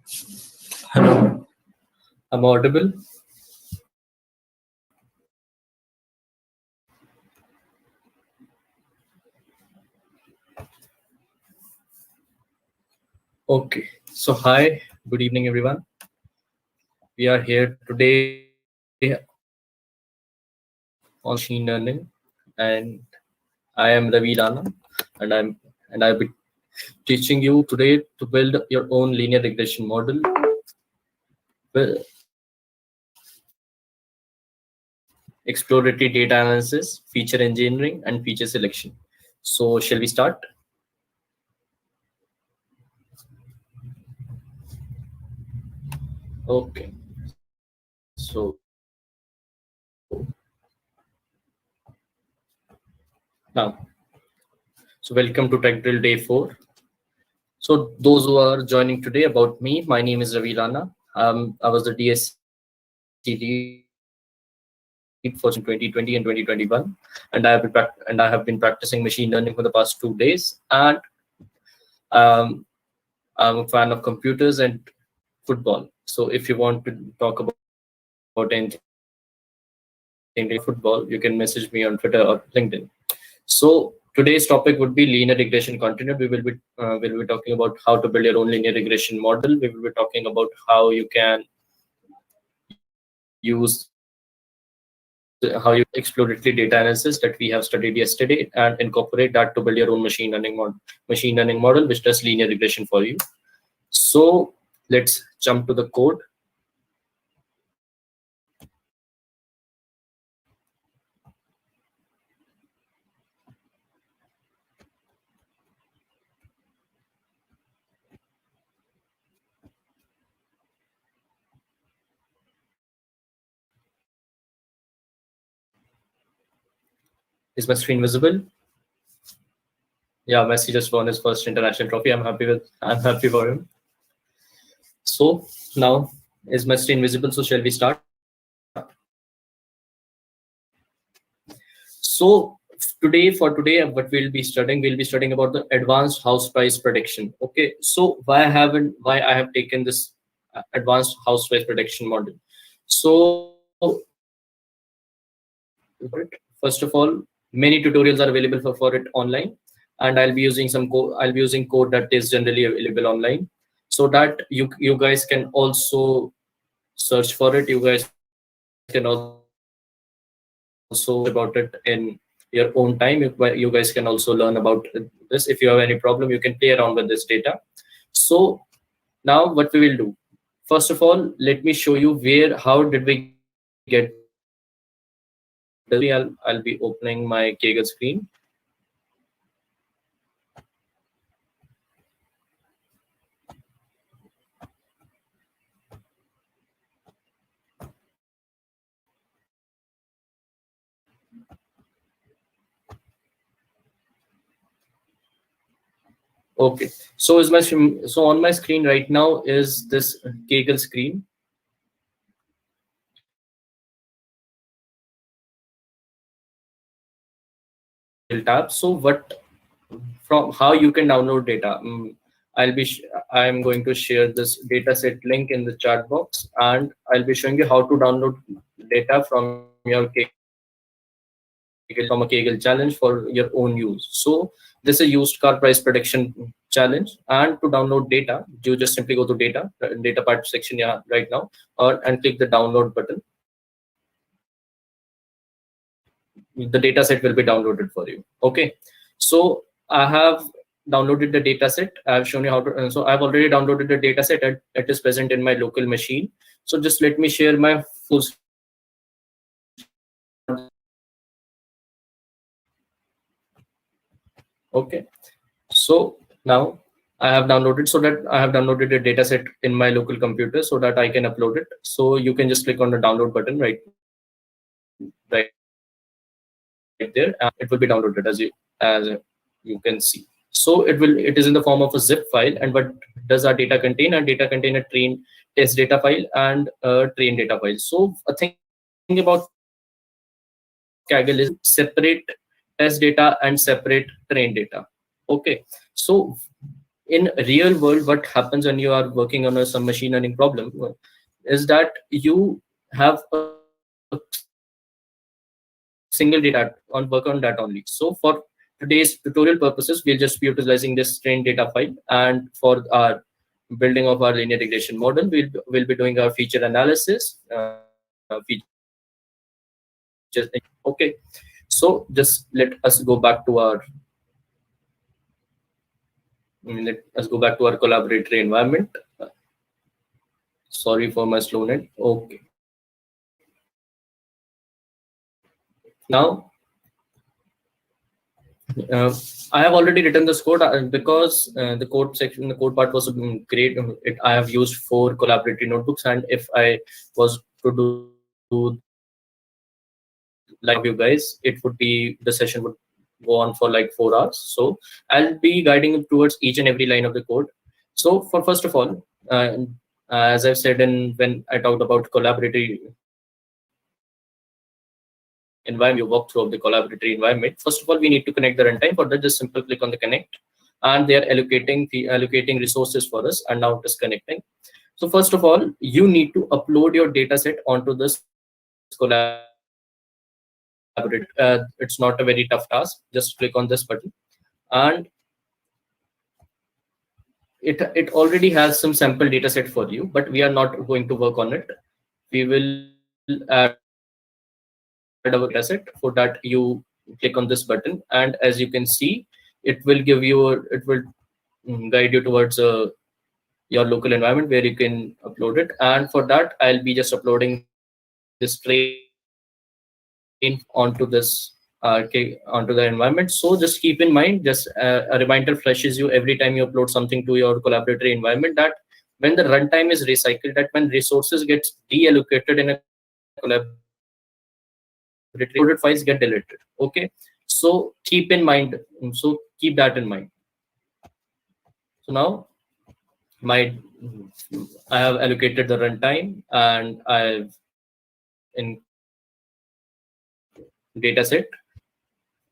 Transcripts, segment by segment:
Hello, I'm audible. Okay, so hi, good evening, everyone. We are here today on machine learning, and I am Ravi Rana, and I'll be teaching you today to build your own linear regression model with exploratory data analysis, feature engineering, and feature selection. So, shall we start? Okay, so now, so welcome to Tech Drill Day 4. So those who are joining today, about me, my name is Ravi Rana. I was the DSC lead for 2020 and 2021, and I have been practicing machine learning for the past 2 days. And I'm a fan of computers and football. So if you want to talk about anything like football, you can message me on Twitter or LinkedIn. So today's topic would be linear regression continued. We will be talking about how to build your own linear regression model. We will be talking about how you can use how you exploratory data analysis that we have studied yesterday and incorporate that to build your own machine learning model which does linear regression for you. So let's jump to the code. Is my screen visible? Yeah, Messi just won his first international trophy. I'm happy for him. So now is my screen visible? So shall we start? So today, what we'll be studying about the advanced house price prediction. Okay, so why I have taken this advanced house price prediction model? So first of all, many tutorials are available for it online, and I'll be using code that is generally available online, so that you guys can also search for it. You guys can also about it in your own time. You guys can also learn about this. If you have any problem, you can play around with this data. So now what we will do, first of all, let me show you how did we get. I'll be opening my Kaggle screen. Okay, so on my screen right now is this Kaggle screen. Tab. So from how you can download data. I'm going to share this dataset link in the chat box, and I'll be showing you how to download data from your Kaggle challenge for your own use. So this is a used car price prediction challenge, and to download data, you just simply go to data part section right now, and click the download button. The data set will be downloaded for you. Okay, so I have downloaded the data set. I've shown you how to. So I've already downloaded the data set. It is present in my local machine. So just let me share my full. Okay, so now I have downloaded the data set in my local computer so that I can upload it. So you can just click on the download button right there, and it will be downloaded as you can see. So it is in the form of a zip file. And what does our data contain? Our data contain a train test data file and a train data file. So a thing about Kaggle is separate test data and separate train data. Okay, so in real world, what happens when you are working on some machine learning problem is that you have a single data on work on that only. So for today's tutorial purposes, we'll just be utilizing this trained data file, and for our building of our linear regression model, we'll be doing our feature analysis, features. Okay, so just let us go back to our collaboratory environment. Sorry for my slow net. Okay, now I have already written this code because the code section, the code part was great. I have used 4 collaboratory notebooks, and if I was to do like of you guys, it would be the session would go on for like 4 hours. So I'll be guiding towards each and every line of the code. So for first of all, as I've said in when I talked about collaboratory environment, you walk through of the collaboratory environment. First of all, we need to connect the runtime. For that, just simple click on the connect, and they are allocating resources for us, and now it is connecting. So first of all, you need to upload your data set onto this collaborative. It's not a very tough task. Just click on this button, and it already has some sample data set for you, but we are not going to work on it. We will add our data set. For that, you click on this button, and as you can see, it will give you, it will guide you towards your local environment where you can upload it. And for that, I'll be just uploading this train onto this onto the environment. So just keep in mind, just a reminder flashes you every time you upload something to your collaboratory environment, that when the runtime is recycled, that when resources get deallocated in a collaboratory environment, uploaded files get deleted. Okay, so keep in mind, so keep that in mind. So now my I have allocated the runtime, and I've in data set.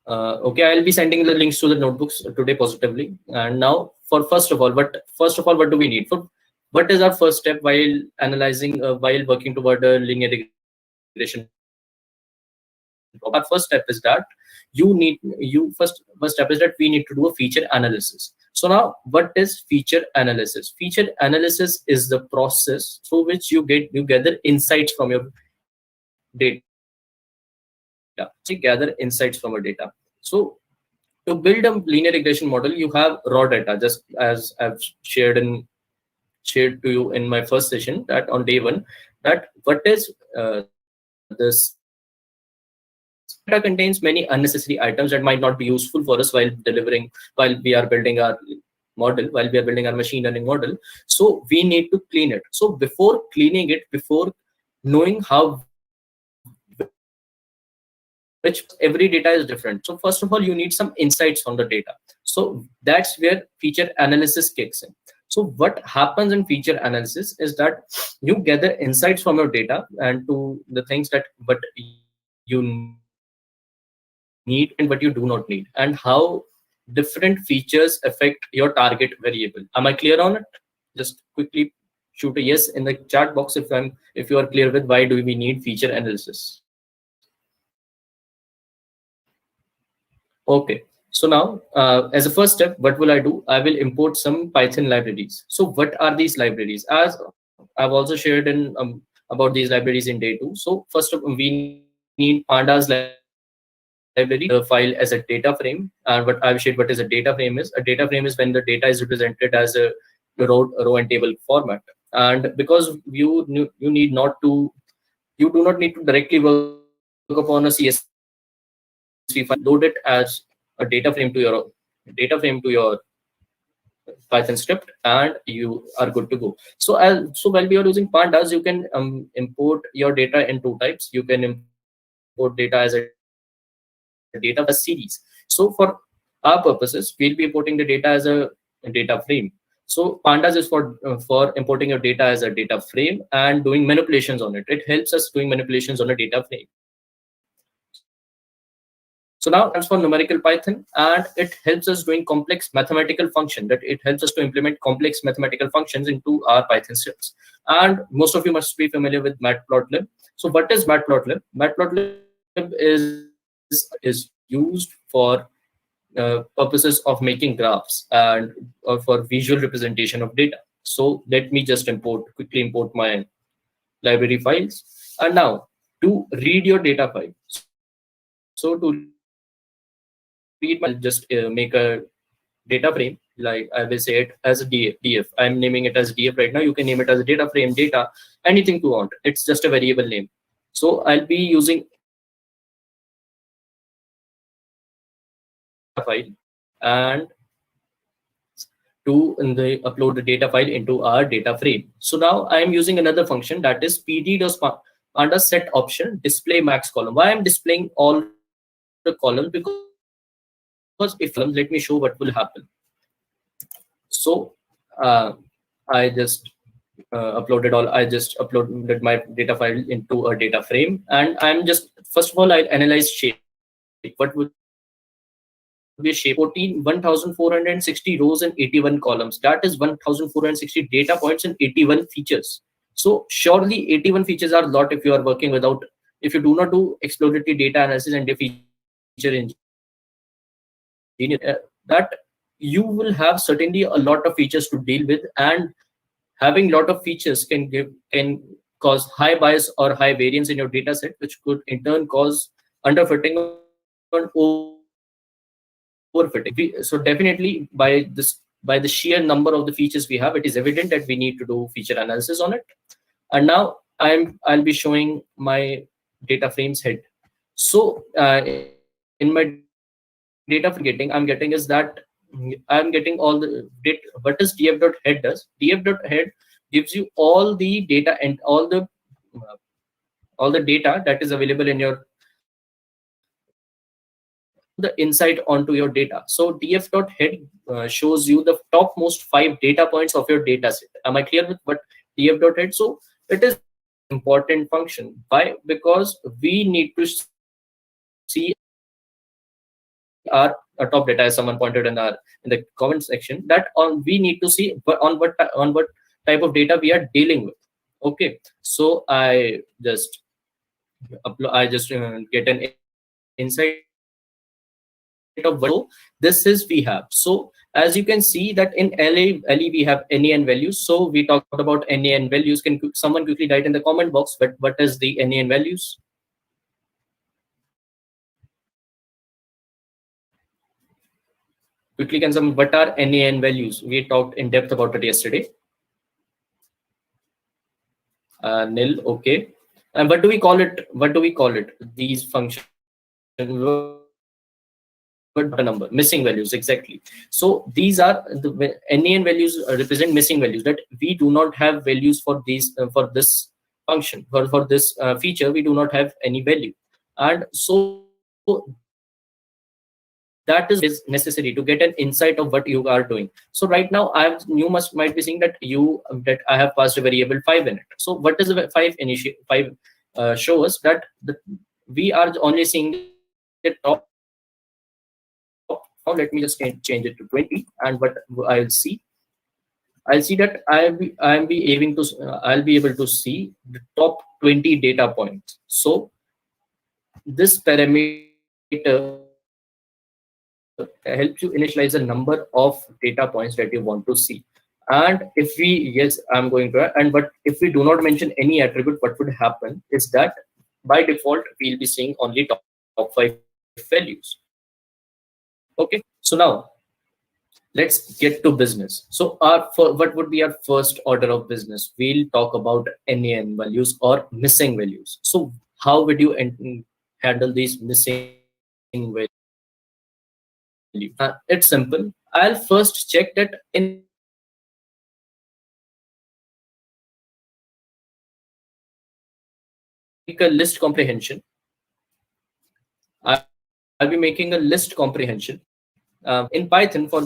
Okay, I'll be sending the links to the notebooks today positively. And now, for first of all, what do we need? For what is our first step while analyzing, while working toward a linear regression problem? Our first step is that first step is that we need to do a feature analysis. So now, what is feature analysis? Feature analysis is the process through which you gather insights from your data. So you gather insights from your data. So to build a linear regression model, you have raw data, just as I've shared to you in my first session, that on day one, that what is this data contains many unnecessary items that might not be useful for us while delivering, while we are building our model, while we are building our machine learning model. So we need to clean it. So before cleaning it, before knowing how which every data is different, so first of all, you need some insights from the data. So that's where feature analysis kicks in. So what happens in feature analysis is that you gather insights from your data and to the things that what you need and what you do not need, and how different features affect your target variable. Am I clear on it? Just quickly shoot a yes in the chat box if you are clear with why do we need feature analysis. Okay, so now as a first step, what will I do? I will import some Python libraries. So what are these libraries? As I've also shared in about these libraries in day 2. So first of all, we need pandas library. Pandas library stores the file as a data frame. And what I've shared, what is a data frame is? A data frame is when the data is represented as a row and table format. And because you need not to, you do not need to directly work upon a CSV file. You can just load it as a data frame to your Python script, and you are good to go. So while we are using pandas, you can import your data in 2 types. You can import data as a data frame, or you can import data as a series. So for our purposes, we'll be importing the data as a data frame. So pandas is for importing your data as a data frame and doing manipulations on it. It helps us doing manipulations on a data frame. So what I'll do, I'll be So now transform numerical Python, and it helps us doing complex mathematical function. That it helps us to implement complex mathematical functions into our Python scripts. And most of you must be familiar with matplotlib. So what is matplotlib? Matplotlib is used for purposes of making graphs and for visual representation of data. So let me just quickly import my library files. And now to read your data file. So to read my data file, I'll just make a data frame, like I will say it as a df. I'm naming it as df right now. You can name it as a data frame, data, anything you want. It's just a variable name. So I'll be using file and upload the data file into our data frame. So now I am using another function, that is pd set option display max column. Why I'm displaying all the columns? Because if columns, let me show what will happen. So I just I just uploaded my data file into a data frame, and I'm just, first of all, I'll analyze shape. What would be a shape? Shape would be 1460 rows and 81 columns. That is 1460 data points and 81 features. So surely 81 features are a lot if you are working without, if you do not do exploratory data analysis and a feature engineering, that you will have certainly a lot of features to deal with, and having a lot of features can cause high bias or high variance in your data set, which could in turn cause underfitting or overfitting. So definitely by the sheer number of the features we have, it is evident that we need to do feature analysis on it. And now I'll be showing my data frames head. So in my data frame getting, I'm getting is that I'm getting all the what is df.head does. Df.head gives you all the data and all the data that is available in your, the insight onto your data. So df.head shows you the topmost 5 data points of your data set. Am I clear with what df.head? So it is important function. Why? Because we need to see our top data, as someone pointed in the comment section, that on we need to see on what type of data we are dealing with. Okay, so I get an insight of what. So this is we have. So as you can see that in LE we have NaN values. So we talked about NaN values. Someone quickly write in the comment box, what is the NaN values? Quickly, can someone, what are NaN values? We talked in depth about it yesterday. Nil, okay. And what do we call it? What do we call it? These functions, what number? Missing values, exactly. So these are the NaN values represent missing values, that we do not have values for these for this function, for this feature. We do not have any value, and so that is necessary to get an insight of what you are doing. So right now you might be seeing that that I have passed a variable 5 in it. So what is the 5 show us that we are only seeing the top. Now let me just change it to 20, and what I'll see, I'll see that I'll be able to see the top 20 data points. So this parameter helps you initialize a number of data points that you want to see. And if we, yes, I'm going to, and but if we do not mention any attribute, what would happen is that by default we'll be seeing only top 5 values. Okay, so now let's get to business. So what would be our first order of business? We'll talk about NaN values or missing values. So how would you handle these missing values? It's simple. I'll first check that in any given data set, I will be making a list comprehension. In Python, for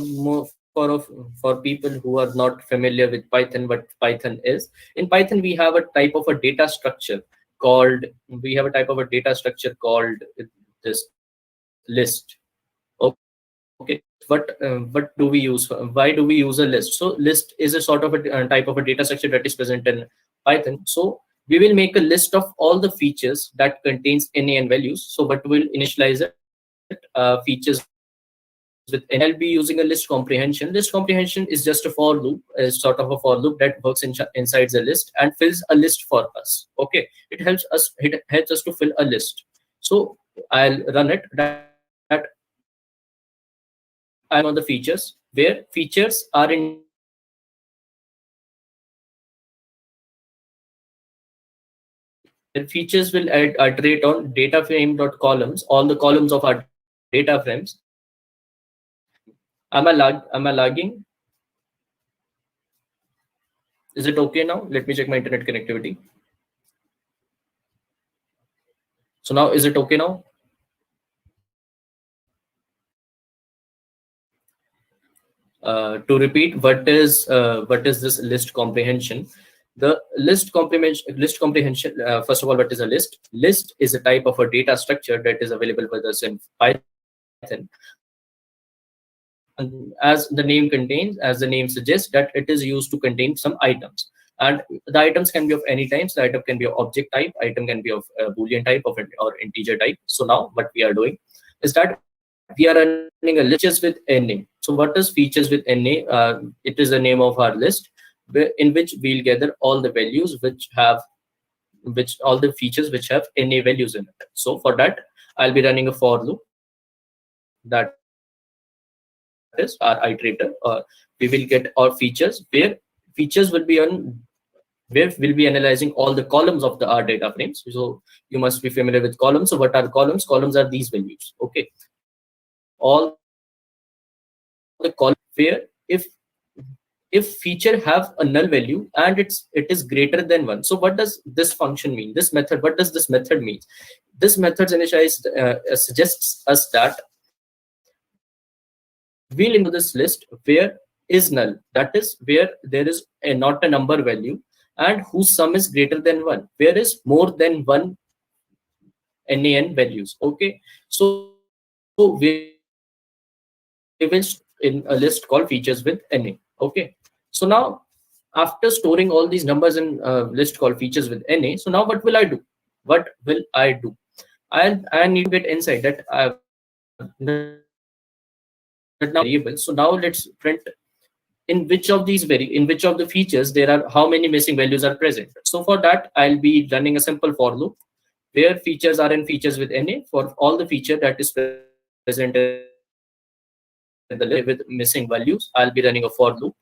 people who are not familiar with Python, what Python is, in Python we have a type of a data structure called this list. Okay, what do we use? Why do we use a list? So list is a sort of a type of a data structure that is present in Python. So we will make a list of all the features that contains NA and values. So what will initialize it? Features with NA. I'll be using a list comprehension. List comprehension is just a for loop, a sort of a for loop that works inside the list and fills a list for us. Okay, it helps us to fill a list. So I'll run it. That I'm on the features, where features are in data frames. Where features will iterate on data frame dot columns, all the columns of our data frames. Am I lagging? Is it okay now? Let me check my internet connectivity. So now, is it okay now? To repeat, what is this list comprehension? The list comprehension. First of all, what is a list? List is a type of a data structure that is available with us in Python. And as the name contains, as the name suggests, that it is used to contain some items. And the items can be of any types. The item can be of object type. Item can be of Boolean type of it or integer type. So now what we are doing is that we are running a list features with NA. So what is features with NA? It is the name of our list, in which we'll gather all the values which all the features which have NA values in it. So for that, I'll be running a for loop, that is our iterator. We will get our features, where features will be where we'll be analyzing all the columns of our data frames. So you must be familiar with columns. So what are columns? Columns are these values. Okay, all the columns where if feature have a null value and it is greater than 1. So what does this function mean? This method, what does this method mean? This method suggests us that we'll include this list where is null, that is where there is not a number value and whose sum is greater than 1, where is more than 1 NaN values. Okay, so we will in a list called features with NA. Okay, so now after storing all these numbers in a list called features with NA, so now what will I do? What will I do? I need to get inside that that now variable. So now let's print in which of the features there are, how many missing values are present. So for that, I'll be running a simple for loop where features are in features with NA. For all the feature that is present in the list with missing values, I'll be running a for loop,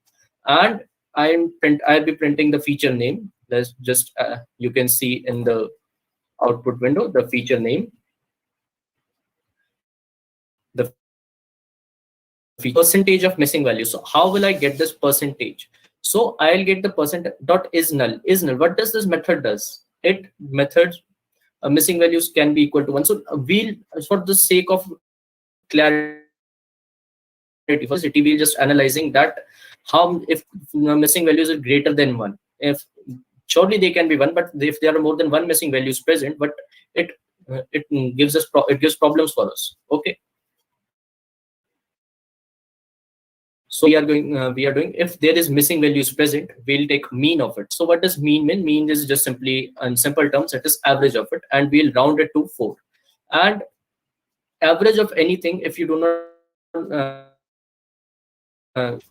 and I'll be printing the feature name. Let's just you can see in the output window the feature name, the feature percentage of missing values. So how will I get this percentage? So I'll get the percent dot is null. What does this method does? It methods missing values can be equal to 1. So we'll, for the sake of clarity, for simplicity, we'll just analyzing that how if missing values are greater than 1. If surely they can be 1, but if there are more than 1 missing values present, but it it gives problems for us. Okay, so what we are doing, if there is missing values present, we'll take mean of it. So what does mean mean? Mean is just simply, in simple terms, it is average of it, and we'll round it to 4. And average of anything, if you do not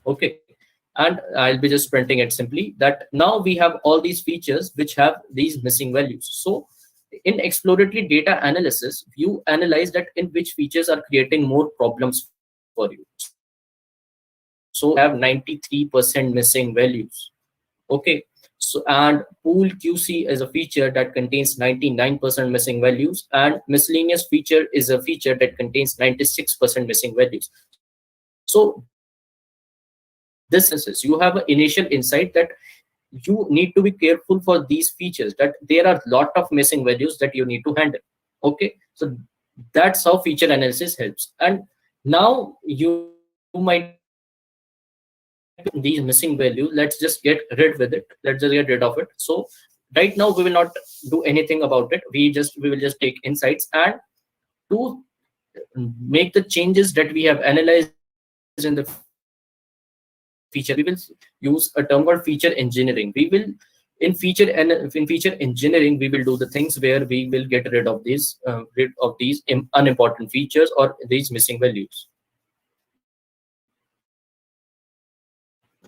okay, and I'll be just printing it simply that now we have all these features which have these missing values. So in exploratory data analysis, you analyze that in which features are creating more problems for you. So we have 93% missing values. Okay, so and pool QC is a feature that contains 99% missing values, and miscellaneous feature is a feature that contains 96% missing values. So this analysis, you have an initial insight that you need to be careful for these features, that there are a lot of missing values that you need to handle. Okay, so that's how feature analysis helps. And now you might be thinking that these missing values, let's just get rid with it, let's just get rid of it. So right now we will not do anything about it. We will just take insights, and to make the changes that we have analyzed in the feature engineering, we will use a term called feature engineering. We will in feature engineering we will do the things where we will get rid of these unimportant features or these missing values.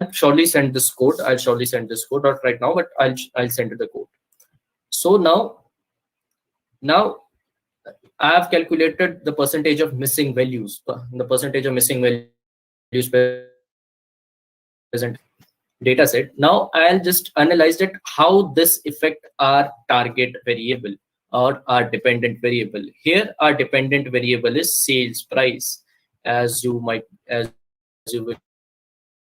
I'll surely send this code. I'll surely send this code, not right now, but I'll send you the code. So now I have calculated the percentage of missing values, the percentage of missing values present data set. Now I'll just analyze that how this affect our target variable or our dependent variable. Here our dependent variable is sales price, as you will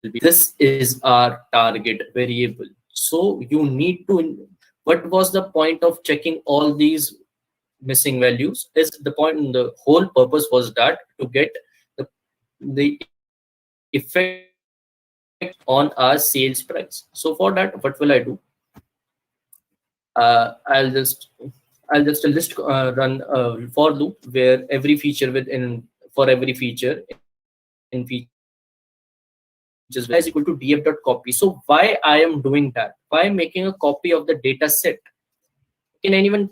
be. This is our target variable. So you need to, what was the point of checking all these missing values? Is the whole purpose was that to get the effect on our sales price. So for that, what will I do? I'll just run a for loop where every feature for every feature in features is equal to df.copy. So why I am doing that? Why I'm making a copy of the data set? Can anyone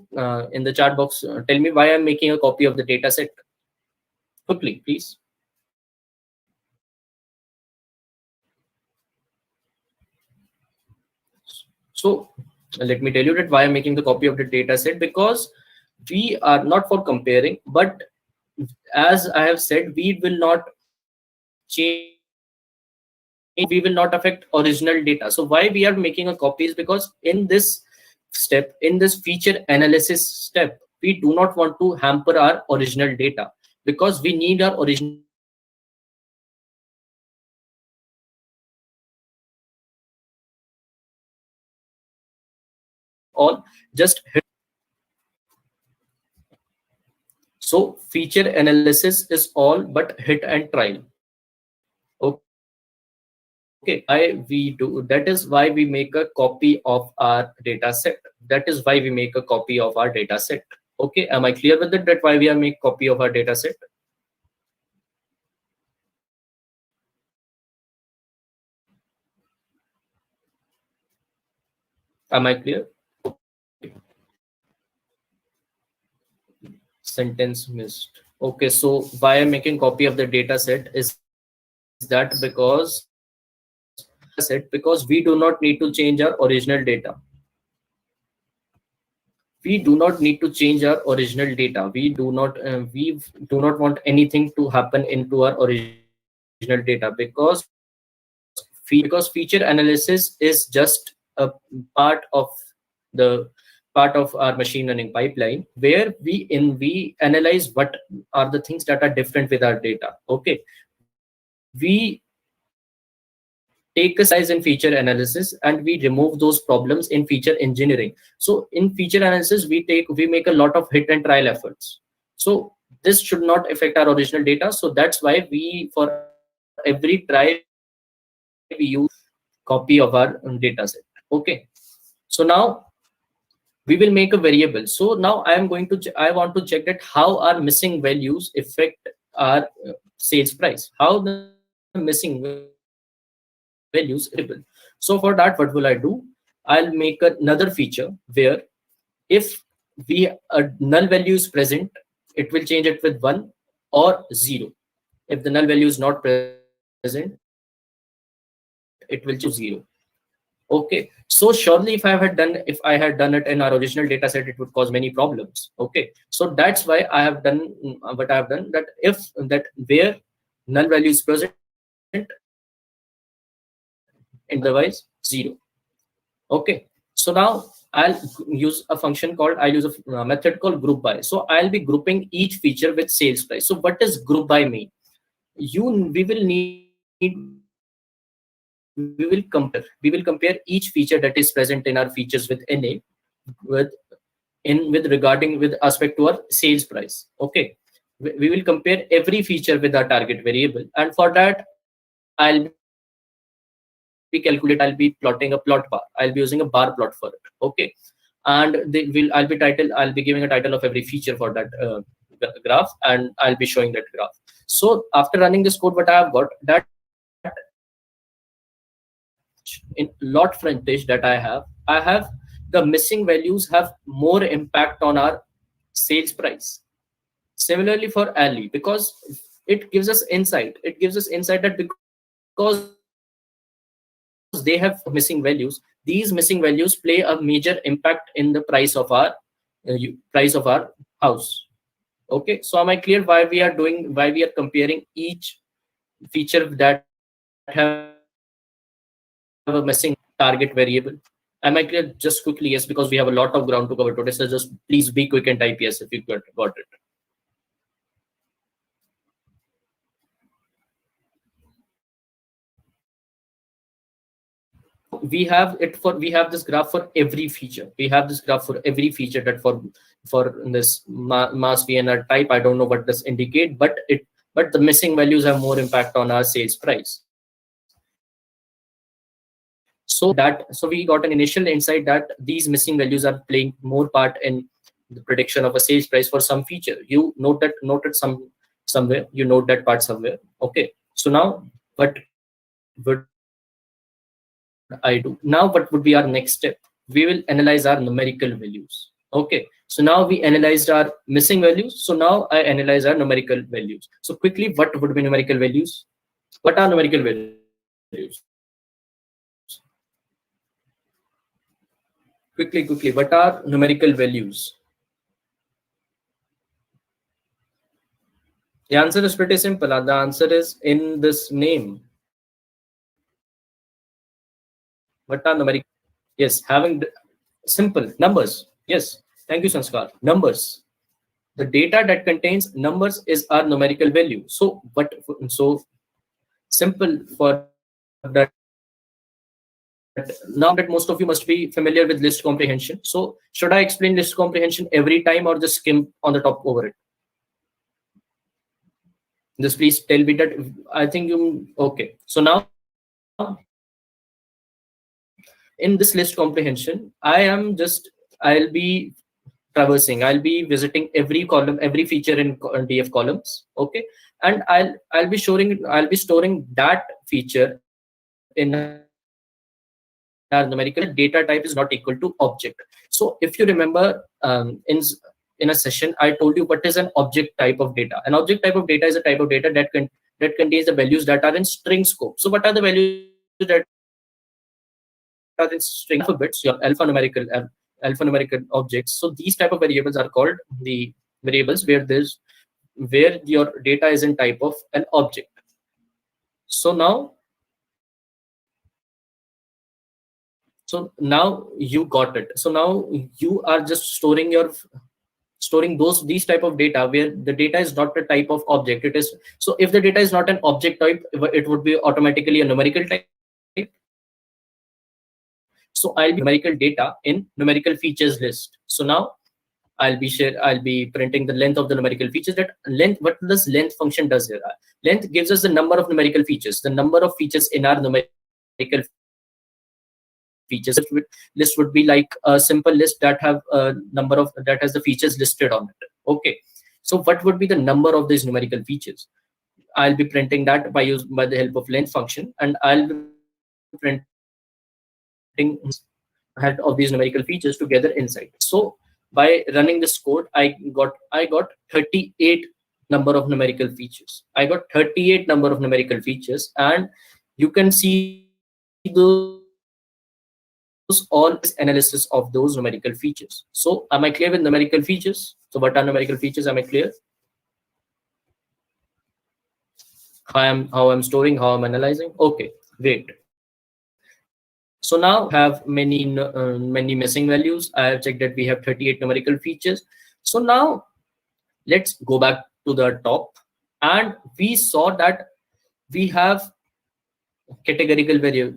in the chat box tell me why I'm making a copy of the data set? Quickly, please. So let me tell you that why I'm making the copy of the data set, because we are not for comparing, but as I have said, we will not change, we will not affect original data. So why we are making a copy is because in this step, in this feature analysis step, we do not want to hamper our original data, because we need our original data to be all just hit. So feature analysis is all but hit and trial. Okay, why we do that is why we make a copy of our data set. That is why we make a copy of our data set. Okay, am I clear with it, that why we are make copy of our data set? Am I clear? Sentence missed. Okay, so why I'm making copy of the data set is that because we do not need to change our original data. We do not need to change our original data. We do not want anything to happen into our original data, because feature analysis is just a part of the part of our machine learning pipeline, where we analyze what are the things that are different with our data. Okay, we take a size in feature analysis and we remove those problems in feature engineering. So in feature analysis we make a lot of hit and trial efforts. So this should not affect our original data. So that's why we, for every try, we use copy of our data set. Okay, so now we will make a variable. So now I want to check that how our missing values affect our sales price, how the missing values available. So for that, what will I do? I'll make another feature where if a null value is present, it will change it with 1 or 0. If the null value is not present, it will choose 0. Okay, so surely if I had done it in our original data set, it would cause many problems. Okay, so that's why I have done what I have done, that if that where null value is present, otherwise 0. Okay, so now I'll use a function called, I'll use a method called group by. So I'll be grouping each feature with sales price. So what does group by mean? We will compare each feature that is present in our features with NA with with aspect to our sales price. Okay, we will compare every feature with our target variable, and for that I'll be plotting a plot bar. I'll be using a bar plot for it. Okay, and I'll be giving a title of every feature for that graph, and I'll be showing that graph. So after running this code, what I have got, that in lot frontage that I have the missing values have more impact on our sales price. Similarly for alley, because it gives us insight. It gives us insight that because they have missing values, these missing values play a major impact in the price of our price of our house. Okay, so am I clear why we are comparing each feature that have a missing target variable? Am I clear? Just quickly, yes, because we have a lot of ground to cover today. So just please be quick and type yes if you got it. So we have this graph for every feature. We have this graph for every feature that for this mass VNR type. I don't know what this indicate, but the missing values have more impact on our sales price. So we got an initial insight that these missing values are playing more part in the prediction of a sales price for some feature. You noted somewhere. You note that part somewhere. Okay. So now what would I do? Now what would be our next step? We will analyze our numerical values. Okay. So now we analyzed our missing values. So now I analyze our numerical values. So quickly, what would be numerical values? What are numerical values? Quickly, what are numerical values? The answer is pretty simple. The answer is in this name. What are numerical? Yes, having simple numbers. Yes, thank you, Sanskar. Numbers. The data that contains numbers is our numerical value. So so simple for that. Now that most of you must be familiar with list comprehension. So should I explain list comprehension every time or just skim on the top over it? Just please tell me that. I think you okay. So now in this list comprehension, I'll be traversing. I'll be visiting every column, every feature in DF columns. Okay, and I'll be storing that feature in our numerical data type is not equal to object. So if you remember, in a session, I told you what is an object type of data. An object type of data is a type of data that contains the values that are in string scope. So what are the values that are in string? Alphabets, your alphanumerical objects. So these type of variables are called the variables where your data is in type of an object. So now you got it. So now you are just storing these type of data where the data is not a type of object. It is, so if the data is not an object type, it would be automatically a numerical type. So I'll be numerical data in numerical features list. So now I'll be printing the length of the numerical features. That length, what this length function does here? Length gives us the number of numerical features, the number of features in our numerical features. List would be like a simple list that have a number of that has the features listed on it. Okay. So what would be the number of these numerical features? I'll be printing that by the help of length function, and I'll be printing head of these numerical features together inside. So by running this code, I got 38 number of numerical features. I got 38 number of numerical features, and you can see those all analysis of those numerical features. So am I clear with numerical features? So what are numerical features? Am I clear? How I'm storing, how I'm analyzing? Okay, great. So now we have many missing values. I have checked that we have 38 numerical features. So now let's go back to the top, and we saw that we have categorical values,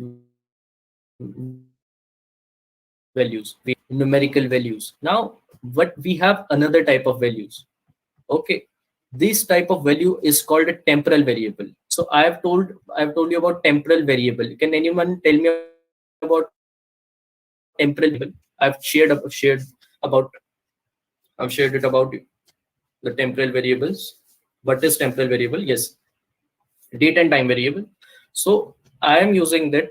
numerical values. Now what we have another type of values. Okay, this type of value is called a temporal variable. So I have told you about temporal variable. Can anyone tell me about temporal variable? I've shared it about you. the temporal variables. What is temporal variable? Yes, date and time variable. So I am using that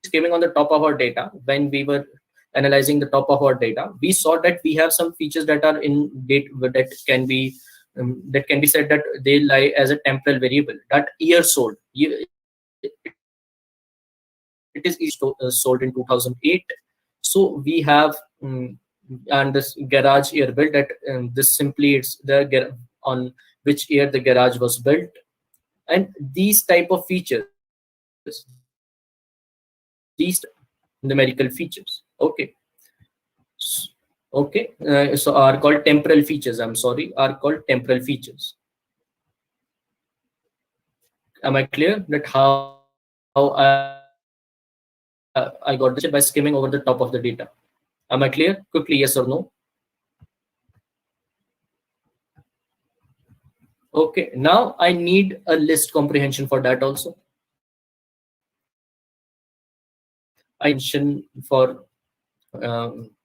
skimming on the top of our data. When we were analyzing the top of our data, we saw that we have some features that are in date that can be said that they lie as a temporal variable. That year sold, it is sold in 2008. So we have and this garage year built that this simply it's on which year the garage was built, and these type of features, these numerical features. Okay. Okay, so are called temporal features. I'm sorry, are called temporal features. Am I clear that how I got this by skimming over the top of the data? Am I clear? Quickly, yes or no? Okay, now I need a list comprehension for that also. I need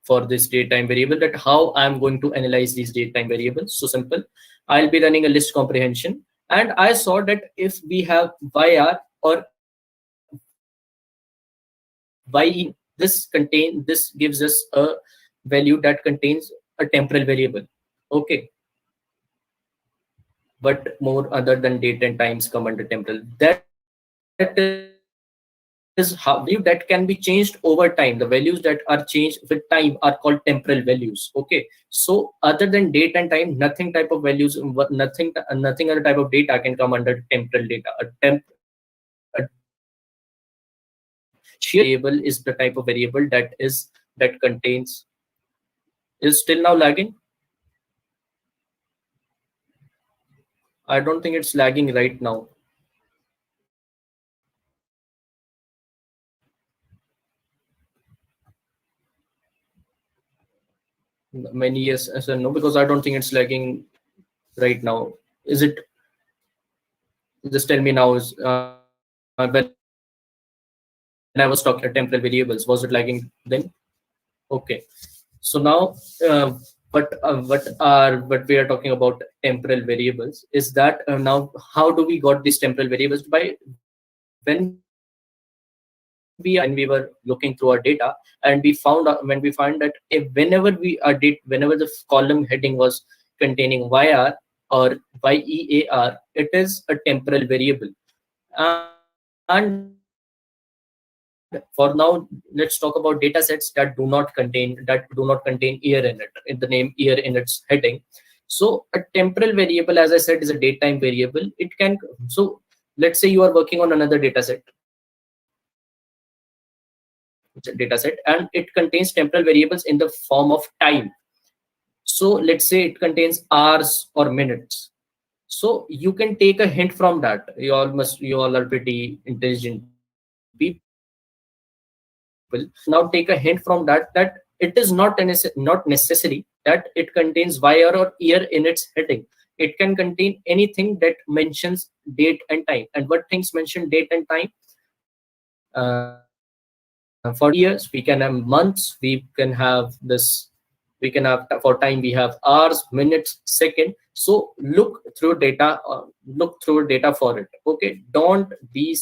for this datetime variable, that how I'm going to analyze these datetime variables. So simple, I'll be running a list comprehension, and I saw that if we have YR or YE, this gives us a value that contains a temporal variable. Okay, but more other than date and times come under temporal. That is how value that can be changed over time. The values that are changed with time are called temporal values. Okay, so other than date and time, nothing type of values, nothing other type of data can come under temporal data. A sheer variable is the type of variable that contains. Is still now lagging? I don't think it's lagging right now. Many yes as and no, because I don't think it's lagging right now. Is it? Just tell me now. Is when I was talking about temporal variables, was it lagging then? Okay. So now, what we are talking about temporal variables is that now how do we got these temporal variables? By when we were looking through our data, and when we find that whenever whenever the column heading was containing YR or YEAR, it is a temporal variable. And for now, let's talk about data sets that do not contain year in it, in the name year in its heading. So a temporal variable, as I said, is a datetime variable. It can, so let's say you are working on another data set, and it contains temporal variables in the form of time. So let's say it contains hours or minutes. So you can take a hint from that. You all are pretty intelligent people. Now take a hint from that it is not necessary that it contains YR or year in its heading. It can contain anything that mentions date and time. And what things mention date and time? For years, we can have months. We can have this. We can have for time we have hours, minutes, second. So look through data for it. Okay, don't be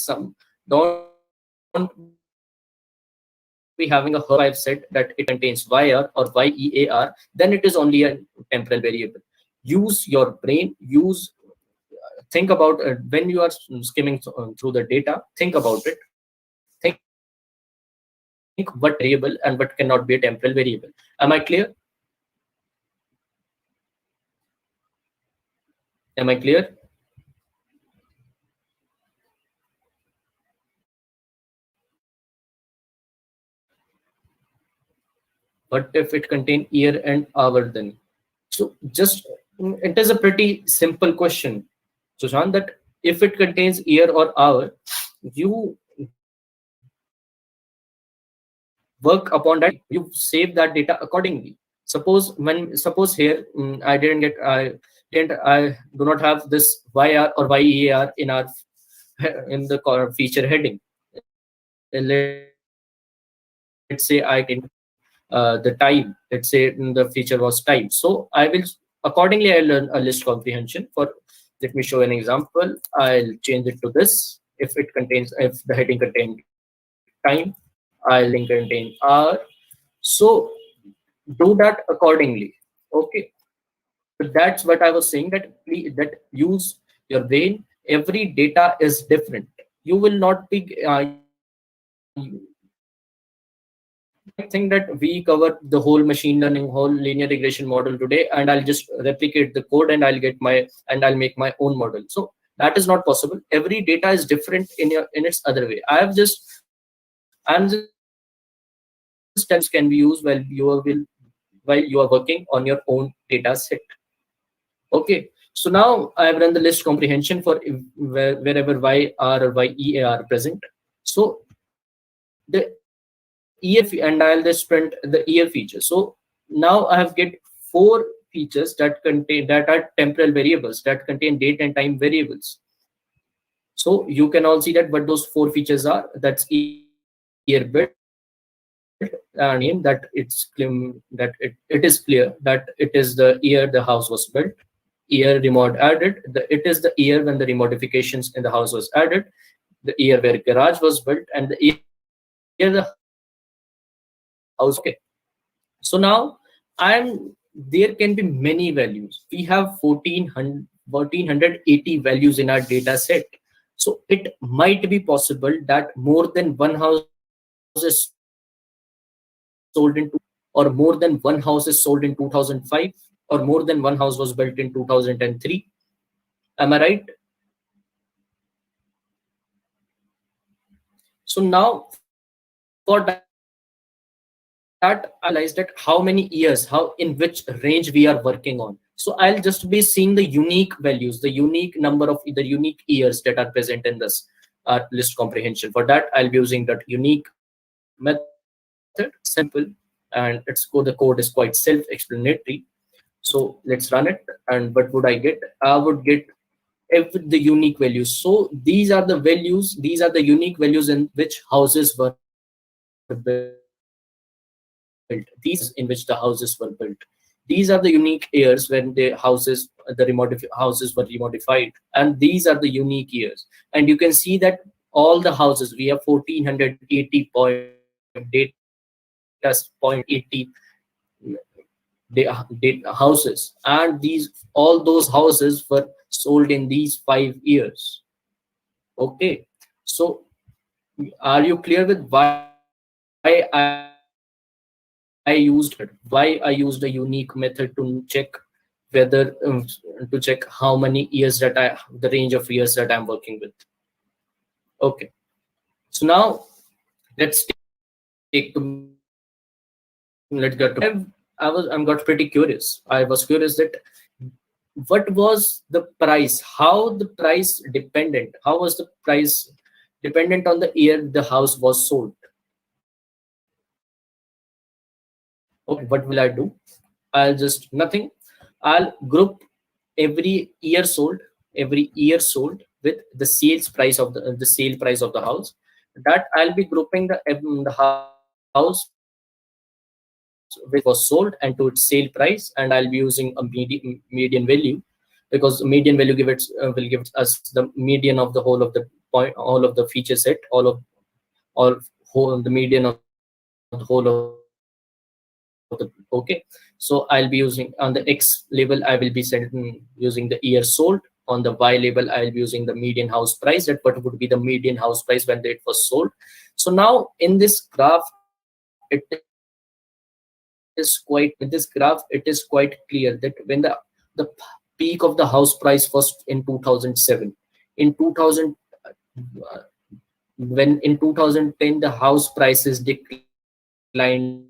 having a if I've said that it contains YR or YEAR, then it is only a temporal variable. Use your brain. Think about when you are skimming through the data. Think about it. Think what can be a temporal variable and what cannot be a temporal variable. Am I clear? Am I clear? What if it contain year and hour then? So just it is a pretty simple question, Sushant, that if it contains year or hour, you work upon that data. You save that data accordingly. Suppose here I do not have this YR or YEAR in our in the feature heading. Let's say I contain the time. Let's say the feature was time. So I will accordingly I learn a list comprehension for. Let me show an example. I'll change it to this. If it contains, if the heading contains time, I'll link contain hour. So do that accordingly. Okay. So that's what I was saying, that that use your brain. Every data is different. You will not be. You might think that we covered the whole machine learning, whole linear regression model today, and I'll just replicate the code and I'll make my own model. So that is not possible. Every data is different in its other way. I'm just telling you that tools can be used while you are working on your own data set. Okay, so now I have run the list comprehension for wherever y r or y e are present. So the year and I'll just print the year feature. So now I have get four features that are temporal variables, that contain date and time variables. So you can all see that what those four features are. That's year built, name, that it is clear that it is the year the house was built. Year remod added. It is the year when the remodifications in the house was added. The year where garage was built, and the year the house was sold. Okay. So now there can be many values. We have 1480 values in our data set. So it might be possible that more than one house is sold in 2000, or more than one house is sold in 2005, or more than one house was built in 2003. Am I right? So now for that, I realized that how many years, in which range we are working on. So I'll just be seeing the unique values, the unique number of the unique years that are present in this list comprehension. For that, I'll be using that unique method, simple, and the code is quite self-explanatory. So let's run it. And what would I get? I would get the unique values. So these are the unique values in which houses were built. These are the unique years in which the houses were built. These are the unique years when houses were remodified, and these are the unique years. And you can see that all the houses, we have 1480 houses, and all those houses were sold in these 5 years. Okay, so are you clear with why I used a unique method to check whether to check how many years the range of years that I'm working with. Okay, so now let's take to let's get to I'm got pretty curious. I was curious that what was the price, how the price dependent, how was the price dependent on the year the house was sold. Okay, what will I do? I'll just nothing. I'll group every year sold with the sales price of the sale price of the house. That I'll be grouping the house which was sold and to its sale price, and I'll be using a median value, because median value will give us the median of the whole of the point, all of the feature set, all whole the median of the whole of the. Okay, so I'll be using on the X label, I will be using the year sold. On the Y label, I'll be using the median house price, that what would be the median house price when it was sold. So now in this graph, it is quite clear that when the peak of the house price was in 2007, in 2000, when in 2010 the house prices declined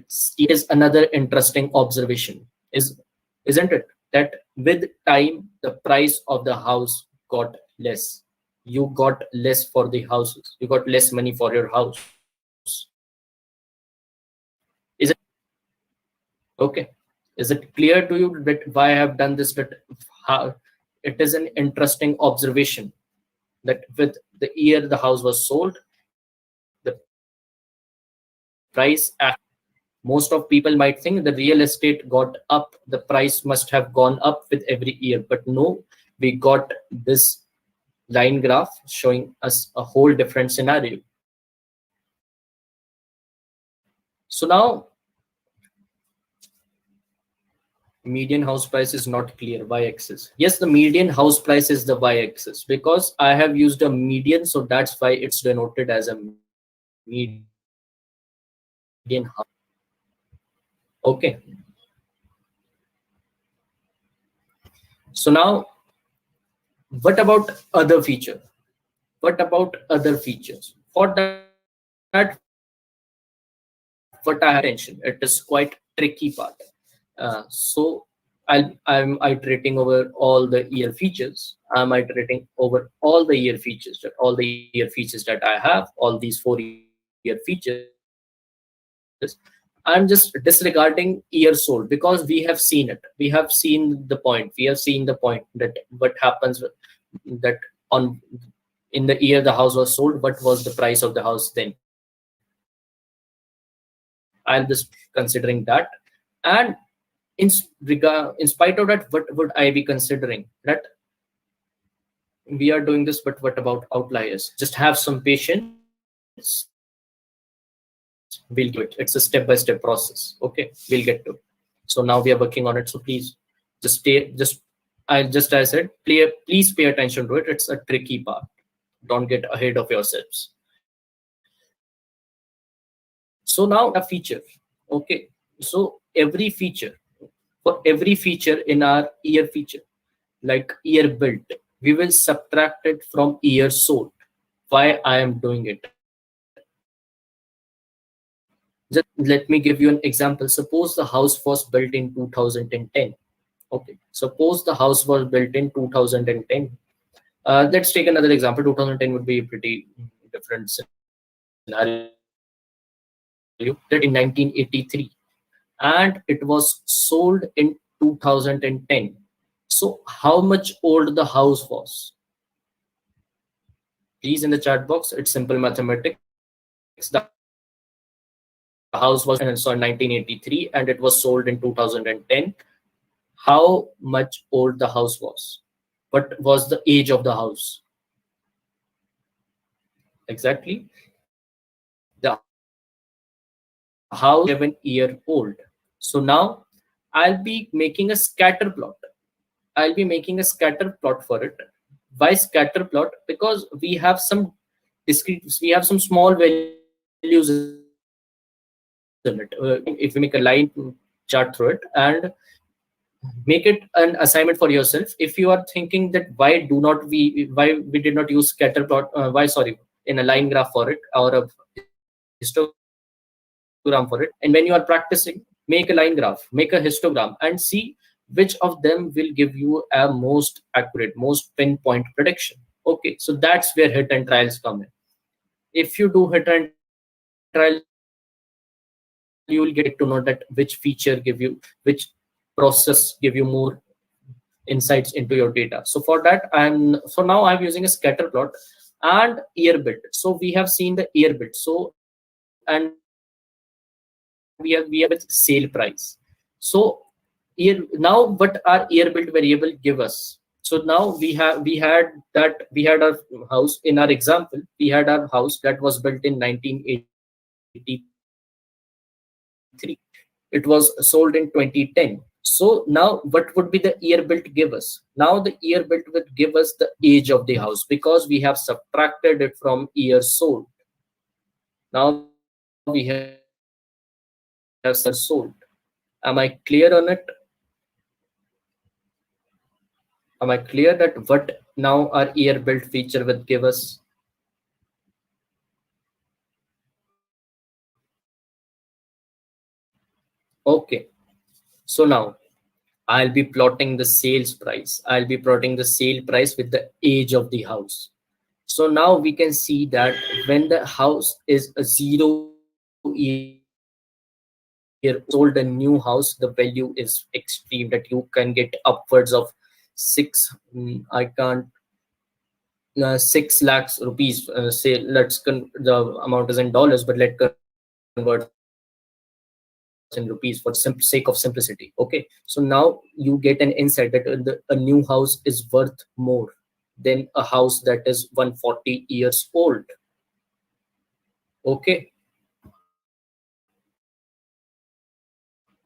steeply. Is another interesting observation, isn't it, that with time the price of the house got less. You got less for the houses, you got less money for your house, is it? Okay, is it clear to you that why I have done this, that how it is an interesting observation, that with the year the house was sold, the price of the house got less. price act. Most of people might think the real estate got up, the price must have gone up with every year, but no, we got this line graph showing us a whole different scenario. So now median house price is not clear, y-axis. Yes, the median house price is the y-axis because I have used a median, so that's why it's denoted as a median house. Okay. So now, what about other feature? What about other features? For that, what I have attention, it is quite tricky part. So I'm iterating over all the year features. I'm iterating over all the year features, all the year features that I have, all these 4-year features. I'm just disregarding year sold because we have seen it. We have seen the point. We have seen the point that what happens that on in the year the house was sold, what was the price of the house then? I'm just considering that. And in spite of that, what would I be considering? That we are doing this, but what about outliers? Just have some patience. We'll get to it. It's a step-by-step process. Okay, we'll get to it. So now we are working on it. So please just stay. As I said, please pay attention to it. It's a tricky part. Don't get ahead of yourselves. So now feature. Okay, so every feature, for every feature in our year feature, like year built, we will subtract it from year sold. Why I am doing it? Just let me give you an example. Suppose the house was built in 2010. Okay, suppose the house was built in 2010. Let's take another example. 2010 would be a pretty different scenario. That in 1983, and it was sold in 2010. So how much old the house was? Please in the chat box. It's simple mathematics. The house was built in 1983 and it was sold in 2010. How much old the house was? What was the age of the house? Exactly. The house was 7-year old. So now I'll be making a scatter plot. I'll be making a scatter plot for it. Why scatter plot? Because we have some discrete, we have some small values in it. If we make a line chart through it and make it an assignment for yourself, if you are thinking that why we did not use scatter plot, in a line graph for it or a histogram for it, and when you are practicing, make a line graph, make a histogram, and see which of them will give you a most accurate, most pinpoint prediction. Okay, so that's where hit and trials come in. If you do hit and trial, you will get to know that which feature give you, which process give you more insights into your data. So for that, now I'm using a scatter plot and year built. So we have seen the year built. So and we have with sale price. So here now what our year built variable give us? So now we had our house in our example. We had our house that was built in 1983. It was sold in 2010. So now what would be the year built give us? Now the year built would give us the age of the house because we have subtracted it from years sold. Now we have subtracted it from years sold. Am I clear on it? Am I clear that what now our year built feature will give us? Okay, so now I'll be plotting the sales price. I'll be plotting the sale price with the age of the house. So now we can see that when the house is a 0-year old, sold a new house, the value is extreme, that you can get upwards of I can't 6 lakhs rupees. Say the amount is in dollars, but let's convert to rupees. in rupees for sake of simplicity. Okay, so now you get an insight that a new house is worth more than a house that is 140 years old. Okay,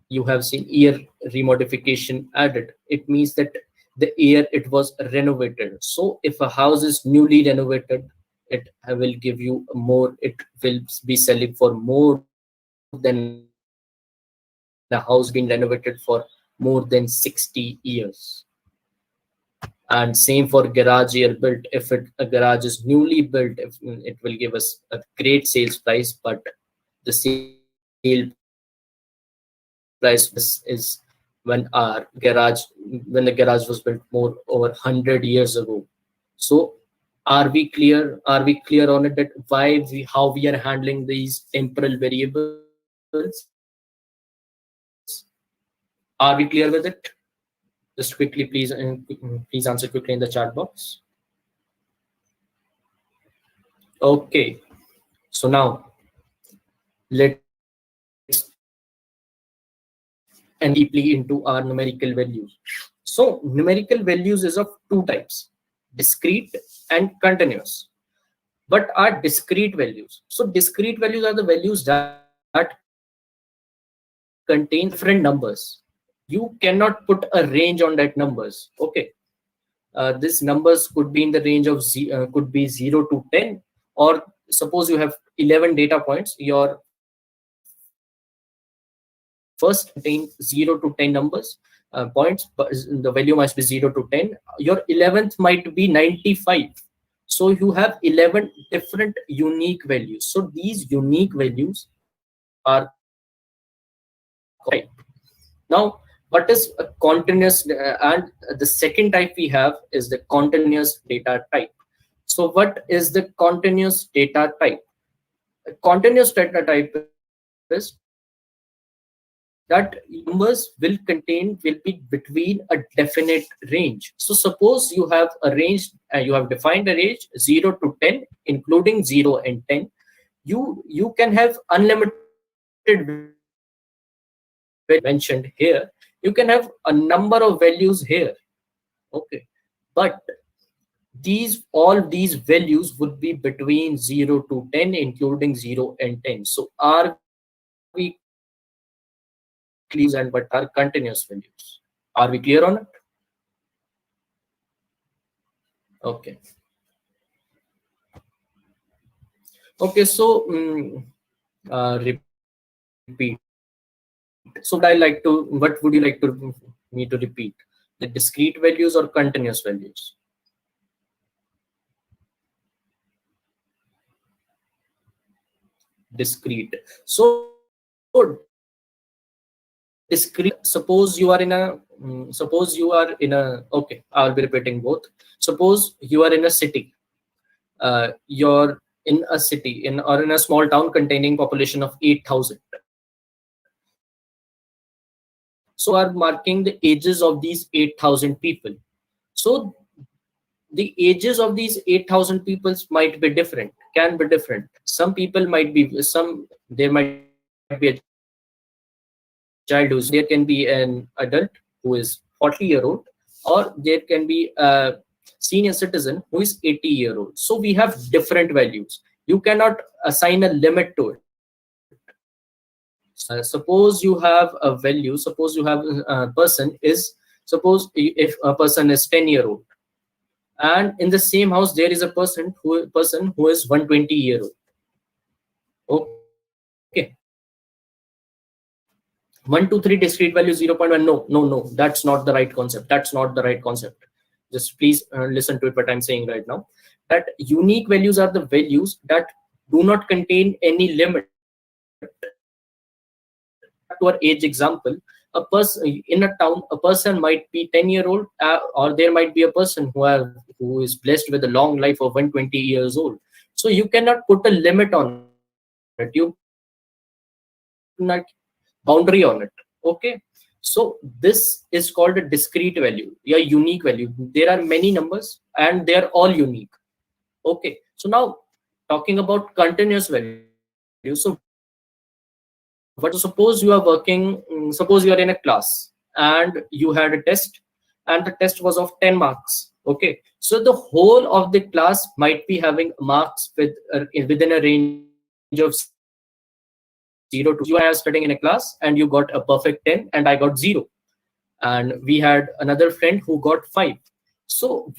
you have seen year remodification added. It means that the year it was renovated. So if a house is newly renovated, it will give you more, it will be selling for more than a house being renovated for more than 60 years. And same for garage year built. If a garage is newly built, it will give us a great sales price, but the sale price is when our garage, when the garage was built more over 100 years ago. So are we clear on it, that how we are handling these temporal variables? Are we clear with it? Just quickly, please answer quickly in the chat box. Okay, so now let's and deeply into our numerical values. So numerical values is of two types: discrete and continuous. What are discrete values? So discrete values are the values that contain different numbers. You cannot put a range on that numbers. Okay, these numbers could be in the range of could be 0 to 10, or suppose you have 11 data points. Your first data point contains 0 to 10 numbers, points, but the value must be 0 to 10. Your 11th might be 95. So you have 11 different unique values. So these unique values are called discrete type. Now, what is a continuous, and the second type we have is the continuous data type. So what is the continuous data type? A continuous data type is that numbers will be between a definite range. So suppose you have a range, you have defined a range 0 to 10, including 0 and 10. You can have unlimited values here, like mentioned here. You can have a number of values here. Okay, but all these values would be between 0 to 10, including 0 and 10. So are we clear on what are discrete values and what are continuous values? Are we clear on it? Okay. Okay, so repeat. So what would you like to me to repeat? The discrete values or continuous values? Discrete. So discrete values, suppose you are in a okay, I'll be repeating both. Suppose you are in a city, you're in a city or in a small town containing population of 8,000. So you are marking the ages of these 8,000 people. So the ages of these 8,000 people might be different, can be different. Some people might be there might be a child who's 8 years old. There can be an adult who is 40-year-old, or there can be a senior citizen who is 80-year-old. So we have different values. You cannot assign a limit to it. Suppose you have a value, suppose you have a person is, suppose if a person is 10-year-old, and in the same house there is a person who is 120-year-old. Okay, 1 2 3 discrete value 0.1. No, that's not the right concept. That's not the right concept. Just please listen to it what I'm saying right now, that unique values are the values that do not contain any limit. Going back to our age example, a person in a town, a person might be 10-year-old, or there might be a person who is blessed with a long life of 120 years old. So you cannot put a limit on it. You cannot boundary on it. Okay, so this is called a discrete value, a unique value. There are many numbers and they are all unique. Okay, so now talking about continuous value. So what is a continuous value? what? So suppose you are working, suppose you are in a class and you had a test, and the test was of 10 marks. Okay, so the whole of the class might be having marks within a range of 0 to 10. You and I are studying in a class and you got a perfect 10 and I got 0, and we had another friend who got 5. So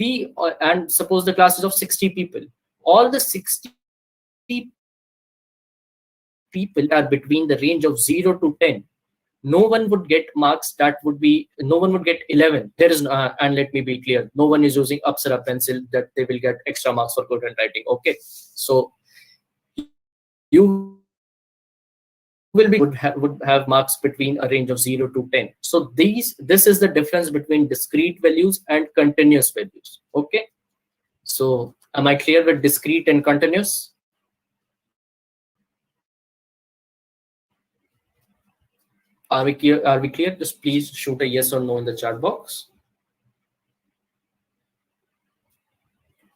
and suppose the class is of 60 people. All the 60 people that are between the range of 0 to 10, no one would get marks. That would be, no one would get 11. There is and let me be clear, no one is using Apsara pencil that they will get extra marks for good handwriting. Okay, so you will be getting would have marks between a range of 0 to 10. So this is the difference between discrete values and continuous values. Okay, so am I clear with discrete and continuous? Are we clear? Are we clear? Just please shoot a yes or no in the chat box.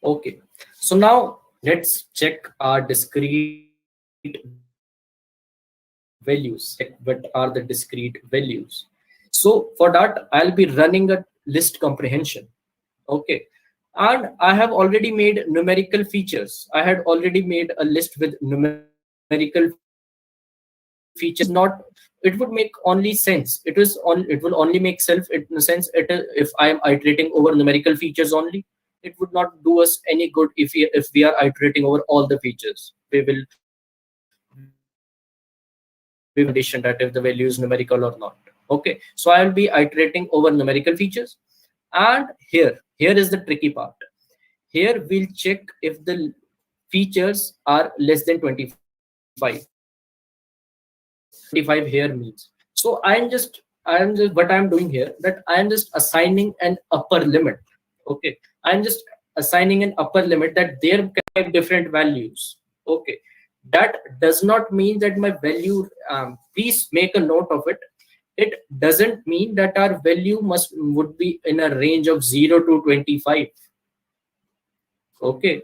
Okay, so now let's check our discrete values. What are the discrete values? So for that, I'll be running a list comprehension. Okay, and I have already made numerical features. I had already made a list with numerical features. It is not, it would make only sense, it will only make sense if I am iterating over numerical features only. It would not do us any good if we are iterating over all the features. We will be having condition that if the value is numerical or not. Okay, so I will be iterating over numerical features. And here is the tricky part. Here we'll check if the features are less than 25. What does 25 here means? So what I'm doing here, that I am just assigning an upper limit. Okay, I'm just assigning an upper limit that there can be different values. Okay, that does not mean that my value, please make a note of it. It doesn't mean that our value would be in a range of 0 to 25. Okay,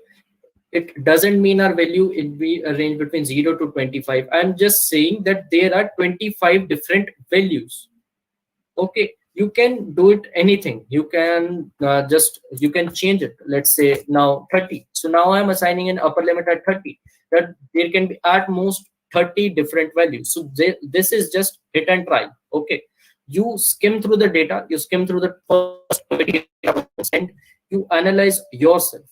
it doesn't mean our value it be a range between 0 to 25. I'm just saying that there are 25 different values. Okay, you can do it anything. You can you can change it. Let's say now 30. So now I'm assigning an upper limit at 30, that there can be at most 30 different values. So this is just hit and try. Okay, you skim through the data, you skim through the first 20 data points, and you analyze yourself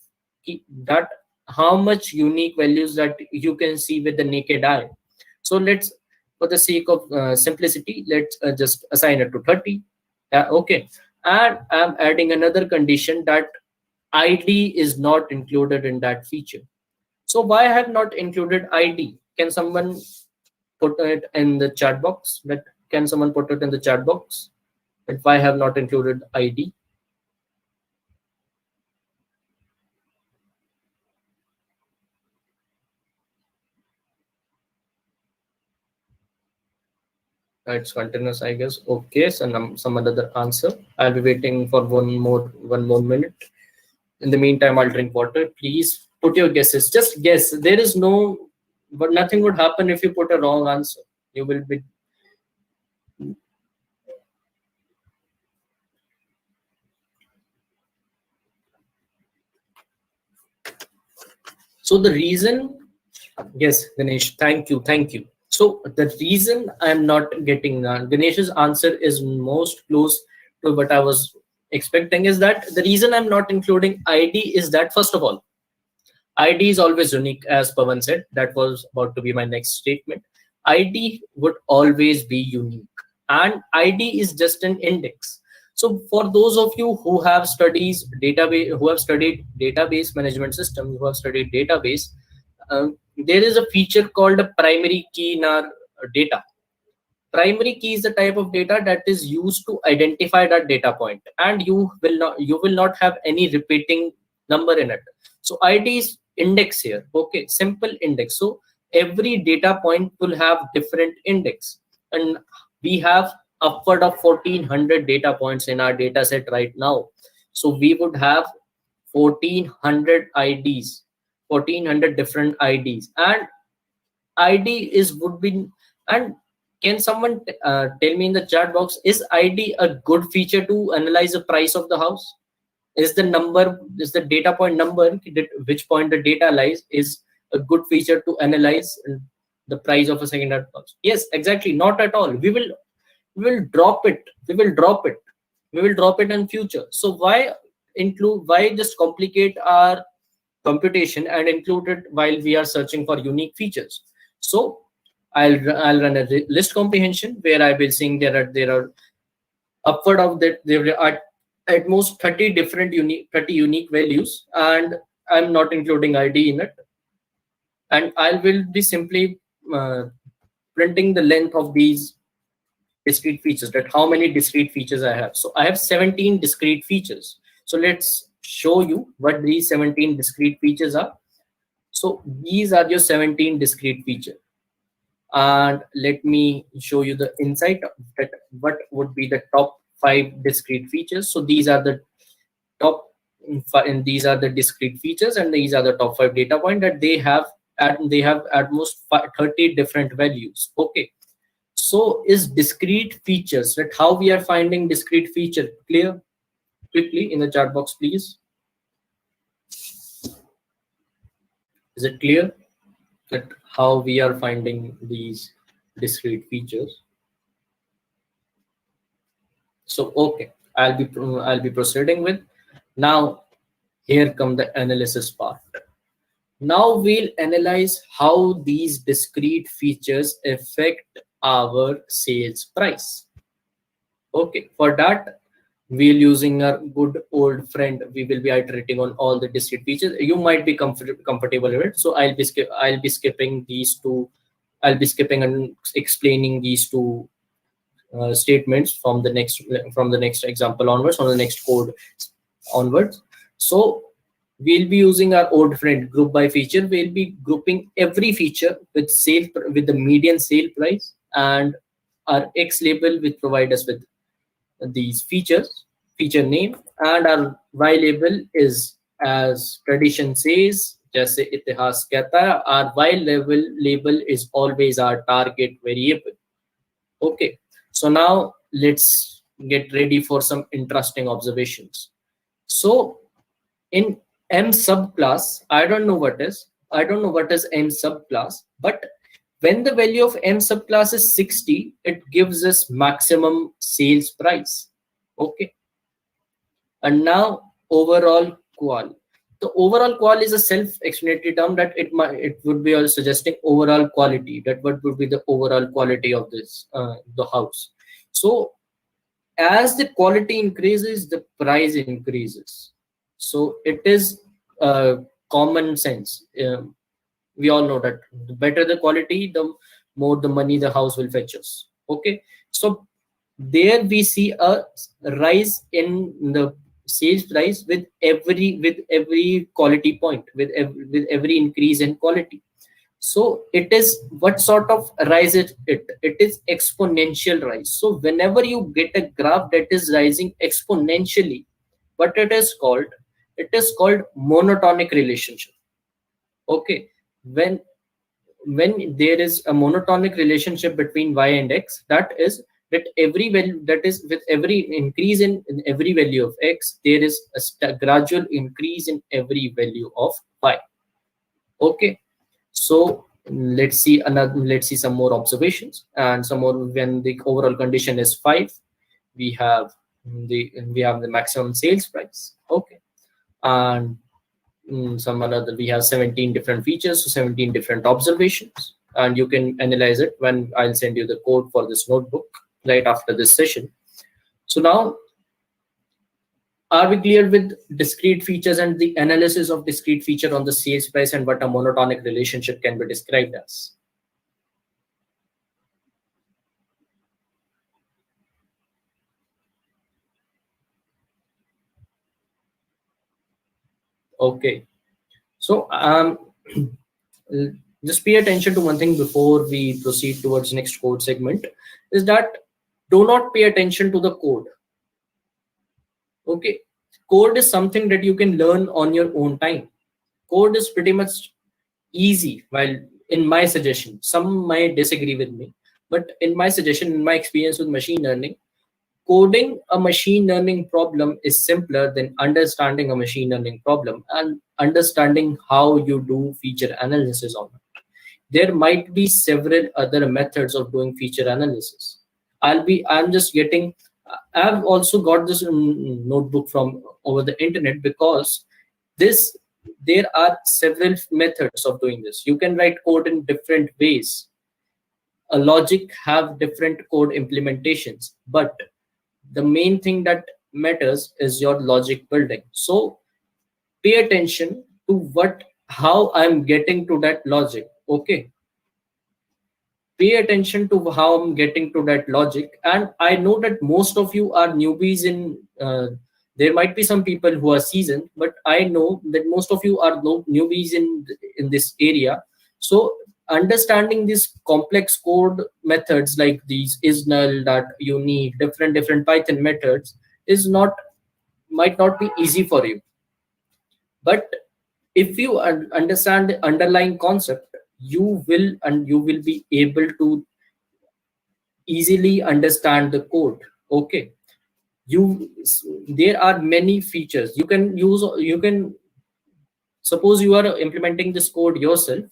that how much unique values that you can see with the naked eye. So let's, for the sake of simplicity, let's just assign it to 30. Okay, and I'm adding another condition that id is not included in that feature. So why I have not included id? Can someone put it in the chat box? That can someone put it in the chat box, that why I have not included id? It's continuous, I guess. Okay, so some other answer. I'll be waiting for one more minute. In the meantime, I'll drink water. Please put your guesses. Just guess. There is no, but nothing would happen if you put a wrong answer. You will be. So the reason, yes, Ganesh, thank you. So the reason I'm not getting Ganesh's answer is most close to what I was expecting, is that the reason I'm not including ID is that, first of all, ID is always unique, as Pawan said. That was about to be my next statement. ID would always be unique, and ID is just an index. So for those of you who have studied database management system, who have studied database, there is a feature called a primary key in our data. Primary key is the type of data that is used to identify that data point, and you will not have any repeating number in it. So id is index here. Okay, simple index. So every data point will have different index, and we have upward of 1400 data points in our data set right now. So we would have 1400 ids, 1400 different ids, and id is would be, and Can someone tell me in the chat box, is ID a good feature to analyze the price of the house? Is the data point number, which point the data lies, is a good feature to analyze the price of a second-hand house? Yes, exactly, not at all. We will drop it. We will drop it in future. So why just complicate our computation and include it while we are searching for unique features? So I'll run a list comprehension where I will saying there are upward of that, there are at most 30 different unique values, and I'm not including ID in it. And I will be simply printing the length of these discrete features, that how many discrete features I have. So I have 17 discrete features. So let's show you what these 17 discrete features are. So these are your 17 discrete features. And let me show you the insight that what would be the top 5 discrete features. So these are the top and these are the discrete features, and these are the top 5 data point that they have at most 30 different values. Okay, so is discrete features, that how we are finding discrete feature, clear? Quickly in the chat box, please. Is it clear that how we are finding these discrete features? So okay, I'll be proceeding with. Now here come the analysis part. Now we'll analyze how these discrete features affect our sales price. Okay, for that we'll using our good old friend, we will be iterating on all the discrete features. You might be comfortable with it, so I'll be skipping these two. I'll be skipping and explaining these two statements from the next example onwards, from the next code onwards. So we'll be using our old friend group by feature. We'll be grouping every feature with the median sale price, and our X label which provide us with these feature name, and our Y label is, as tradition says, jaise itihas kehta hai, our Y label is always our target variable. Okay, so now let's get ready for some interesting observations. So in M subclass, I don't know what is M subclass, but when the value of M subclass is 60, it gives us maximum sales price. Okay, and now overall qual. The overall qual is a self-explanatory term, that it would be also suggesting overall quality, that what would be the overall quality of this the house. So as the quality increases, the price increases. So it is common sense. We all know that the better the quality, the more the money the house will fetch us. Okay, so there we see a rise in the sales price with every quality point, with every increase in quality. So it is, what sort of rise it is exponential rise. So whenever you get a graph that is rising exponentially, what it is called monotonic relationship. Okay, when there is a monotonic relationship between y and x, that is that every value, that is with every increase in every value of x, there is a gradual increase in every value of y. Okay, so let's see some more observations and some more. When the overall condition is 5, we have the maximum sales price. Okay, and some another, we have 17 different features, so 17 different observations, and you can analyze it when I'll send you the code for this notebook right after this session. So now, are we clear with discrete features and the analysis of discrete feature on the sales price, and what a monotonic relationship can be described as? Okay, so just pay attention to one thing before we proceed towards next code segment, is that do not pay attention to the code. Okay, code is something that you can learn on your own time. Code is pretty much easy. While in my suggestion, some might disagree with me, But in my suggestion, in my experience with machine learning, coding a machine learning problem is simpler than understanding a machine learning problem and understanding how you do feature analysis on it. There might be several other methods of doing feature analysis. I'm just getting, I've also got this notebook from over the internet, because this, there are several methods of doing this. You can write code in different ways. A logic have different code implementations, but the main thing that matters is your logic building. So pay attention to how I'm getting to that logic. Okay, pay attention to how I'm getting to that logic. And I know that most of you are newbies in, there might be some people who are seasoned, but I know that most of you are newbies in this area. So understanding these complex code methods like these is null, that you need different Python methods, is not, might not be easy for you. But if you understand the underlying concept, you will be able to easily understand the code. Okay, you, there are many features you can use. You can, suppose you are implementing this code yourself,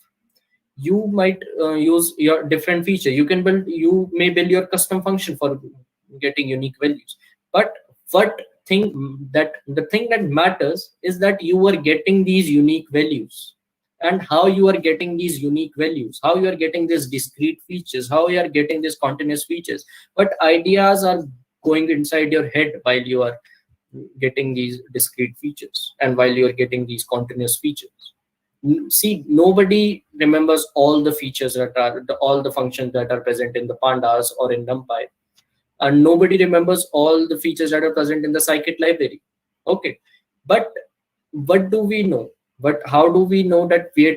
you might use your different feature. You may build your custom function for getting unique values. But what the thing that matters is that you are getting these unique values, and how you are getting these unique values, how you are getting these discrete features, how you are getting these continuous features. But ideas are going inside your head while you are getting these discrete features and while you are getting these continuous features. See, nobody remembers all the features that are all the functions that are present in the pandas or in NumPy, and nobody remembers all the features that are present in the scikit library. Okay, but what do we know? But how do we know that where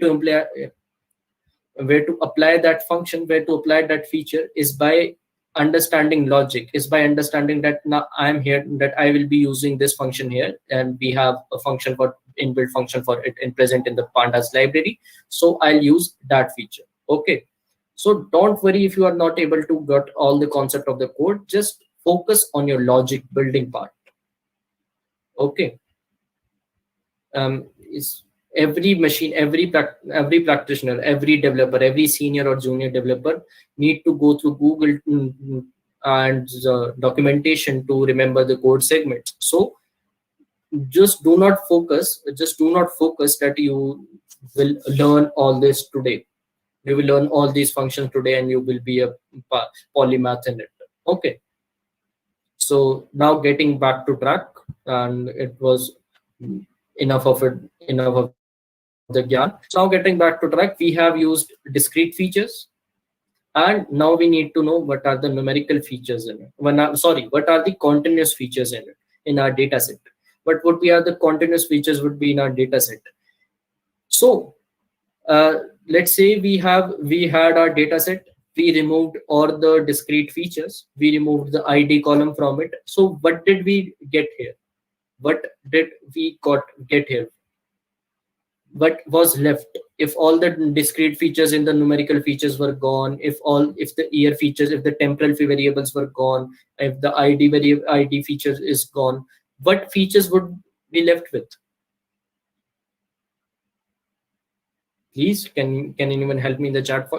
to apply that function, where to apply that feature, is by understanding logic, is by understanding that now I'm here, that I will be using this function here, and we have a function for inbuilt function for it and present in the pandas library, so I'll use that feature. Okay, so don't worry if you are not able to get all the concept of the code, just focus on your logic building part. Okay, is every machine, every practitioner, every developer, every senior or junior developer need to go through Google and documentation to remember the code segments. So just do not focus that you will learn all this today. You will learn all these functions today and you will be a polymath in it. Okay, so now getting back to track, and it was enough of the gyan. So now getting back to track, we have used discrete features, and now we need to know what are the numerical features in it. What are the continuous features in it, in our data set. What would be are the continuous features would be in our data set. So let's say we had our data set, we removed all the discrete features, we removed the ID column from it. So what did we get here? What did we get here? What was left? If all the discrete features in the numerical features were gone, if the year features, if the temporal variables were gone, if the ID features is gone, what features would be left with? Please, can anyone help me in the chat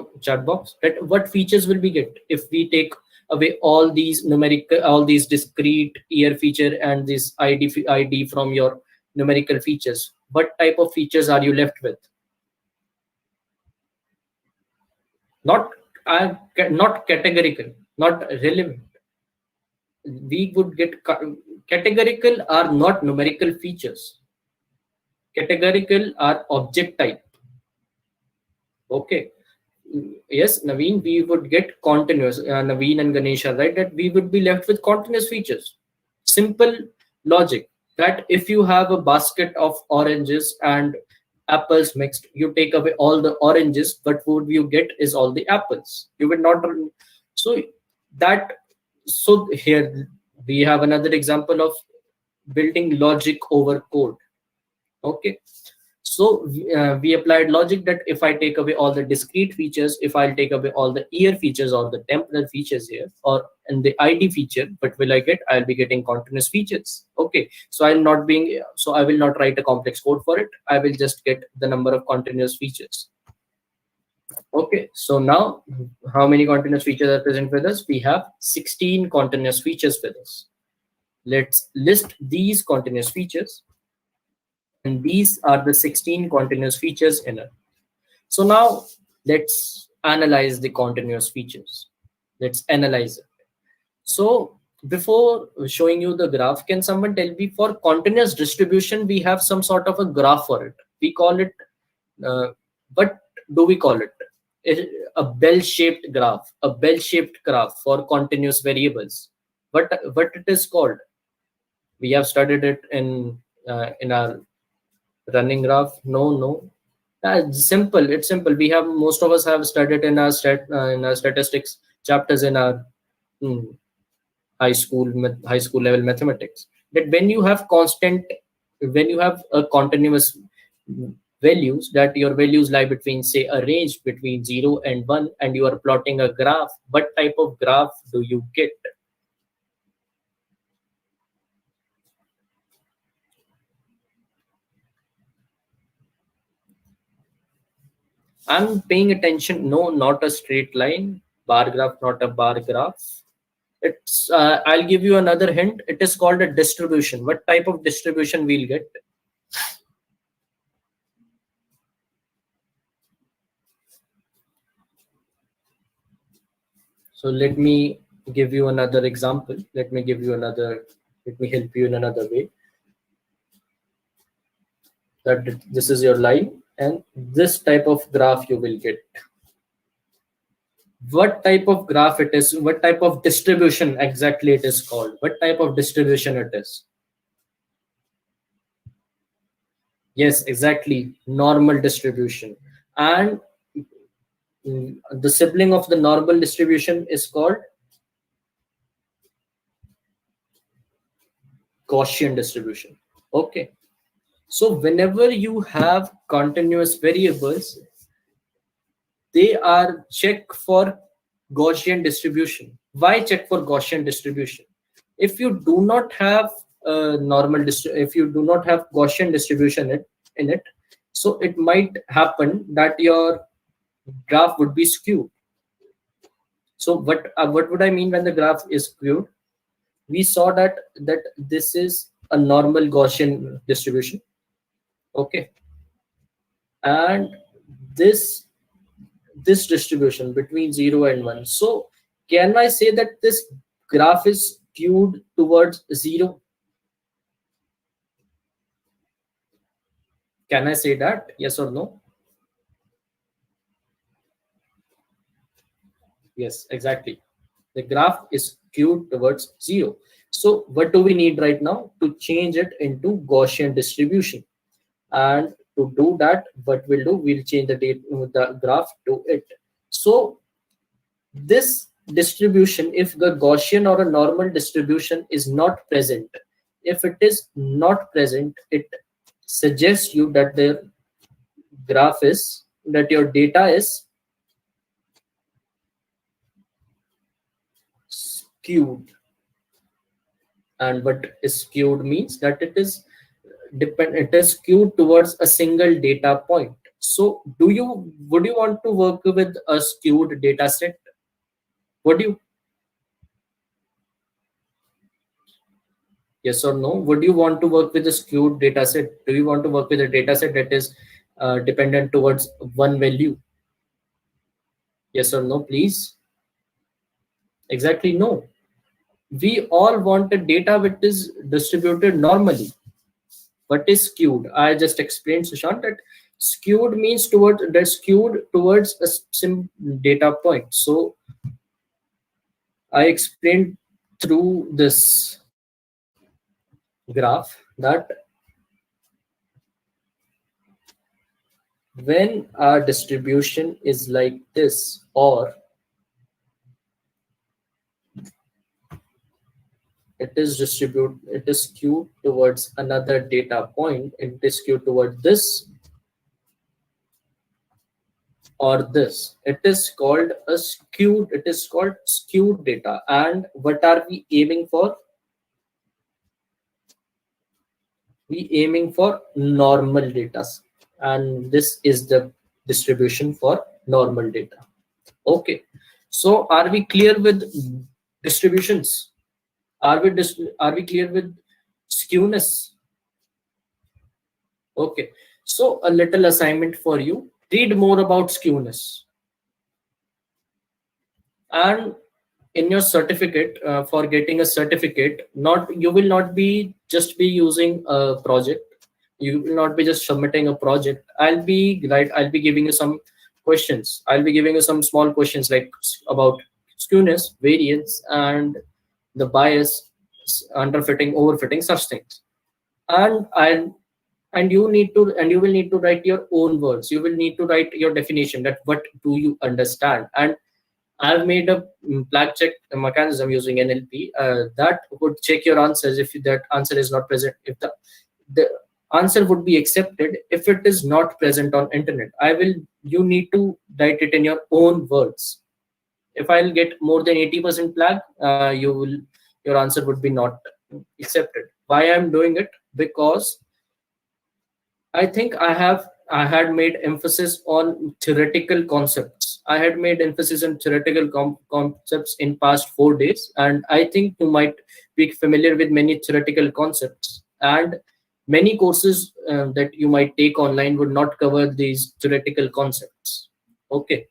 box? That what features will we get if we take away all these discrete year feature and this ID from your numerical features? What type of features are you left with? Not categorical, not relevant. We would get categorical are not numerical features. Categorical are object type. Okay. Yes, Naveen, we would get continuous. Naveen and Ganesha, right? That we would be left with continuous features. Simple logic that if you have a basket of oranges and apples mixed, you take away all the oranges, but what you get is all the apples. You would not. So here we have another example of building logic over code. Okay. So we applied logic that if I take away all the discrete features, if I'll take away all the year features or the temporal features here, or in the ID feature, what will I get? I'll be getting continuous features. Okay, so I will not write a complex code for it. I will just get the number of continuous features. Okay, so now how many continuous features are present with us? We have 16 continuous features with us. Let's list these continuous features, and these are the 16 continuous features in it. So now let's analyze the continuous features. Let's analyze it. So before showing you the graph, can someone tell me, for continuous distribution, we have some sort of a graph for it. We call it, what do we call it? A bell-shaped graph, a bell-shaped graph for continuous variables. What it is called? We have studied it in our running graph. No. It's simple. It's simple. We have, most of us have studied in our statistics chapters in our high school level mathematics, that when you have a continuous values, that your values lie between, say, a range between 0 and 1, and you are plotting a graph, what type of graph do you get? I'm paying attention. No, not a straight line. Bar graph, not a bar graph. It's I'll give you another hint. It is called a distribution. What type of distribution we'll get? So let me give you another example. Let me help you in another way. That this is your line, and this type of graph you will get. What type of graph it is? What type of distribution exactly it is called? What type of distribution it is? Yes, exactly. Normal distribution. And the sibling of the normal distribution is called Gaussian distribution. Okay. So whenever you have continuous variables, they are check for Gaussian distribution. Why check for Gaussian distribution? If you do not have if you do not have Gaussian distribution in it, so it might happen that your graph would be skewed. So what would I mean when the graph is skewed? We saw that this is a normal Gaussian distribution. Okay, and this distribution between 0 and 1. So can I say that this graph is skewed towards 0? Can I say that? Yes or no? Yes, exactly. The graph is skewed towards 0. So what do we need right now? To change it into Gaussian distribution. And to do that, what we'll do, we'll change the graph to it. So this distribution, if the Gaussian or a normal distribution is not present, if it is not present, it suggests you that the graph is, that your data is skewed. And what is skewed means that it is skewed towards a single data point. So would you want to work with a skewed data set? Would you? Yes or no? Would you want to work with a skewed data set? Do you want to work with a data set that is dependent towards one value? Yes or no, please? Exactly, no. We all want a data which is distributed normally. What is skewed? I just explained, Sushant, that skewed means skewed towards a sim data point. So I explained through this graph that when our distribution is like this, or it is skewed towards another data point, it is skewed towards this, or this. It is called a skewed. It is called skewed data. And what are we aiming for? We aiming for normal data, and this is the distribution for normal data. Okay, so are we clear with distributions? Are we clear with skewness? Okay, so a little assignment for you: read more about skewness. And in your certificate, for getting a certificate, not you will not be just be using a project, you will not be just submitting a project. I'll be giving you some questions. I'll be giving you some small questions like about skewness, variance, and the bias, underfitting, overfitting, such things. And i and you need to, and you will need to write your own words. You will need to write your definition, that what do you understand. And I've made a flag check mechanism using NLP that would check your answers. If that answer is not present, if the answer would be accepted if it is not present on internet. You need to write it in your own words. If I'll get more than 80% flag, your answer would be not accepted. Why I'm doing it? Because I think I had made emphasis on theoretical concepts. I had made emphasis on theoretical concepts in past 4 days, and I think you might be familiar with many theoretical concepts. And many courses that you might take online would not cover these theoretical concepts. Okay,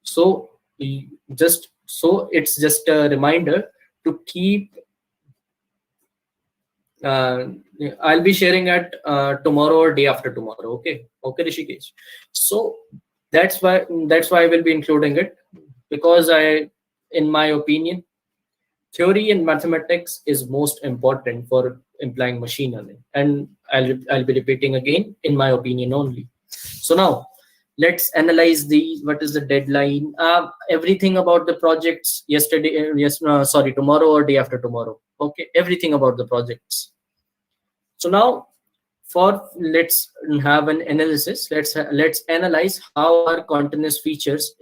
so it's just a reminder to keep. uh, I'll be sharing it tomorrow or day after tomorrow. Okay, okay, Rishikesh. So that's why I will be including it, because in my opinion, theory in mathematics is most important for implying machine learning. And I'll be repeating again, in my opinion only. So now let's analyze the what is the deadline. Everything about the projects yesterday. Yes, no, sorry, tomorrow or day after tomorrow. Okay, everything about the projects. So now, let's have an analysis. Let's analyze how our continuous features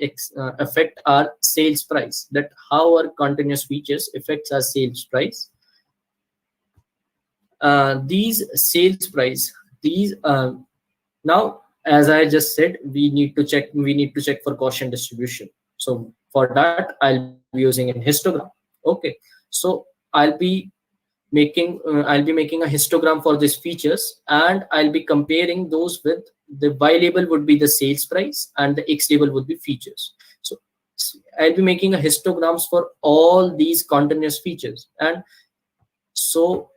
affect our sales price. That how our continuous features affects our sales price. These sales price. These Now, as I just said, we need to check. We need to check for Gaussian distribution. So for that, I'll be using an histogram. Okay. So I'll be making a histogram for these features, and I'll be comparing those with the Y label would be the sales price and the X label would be features. So I'll be making a histograms for all these continuous features. And so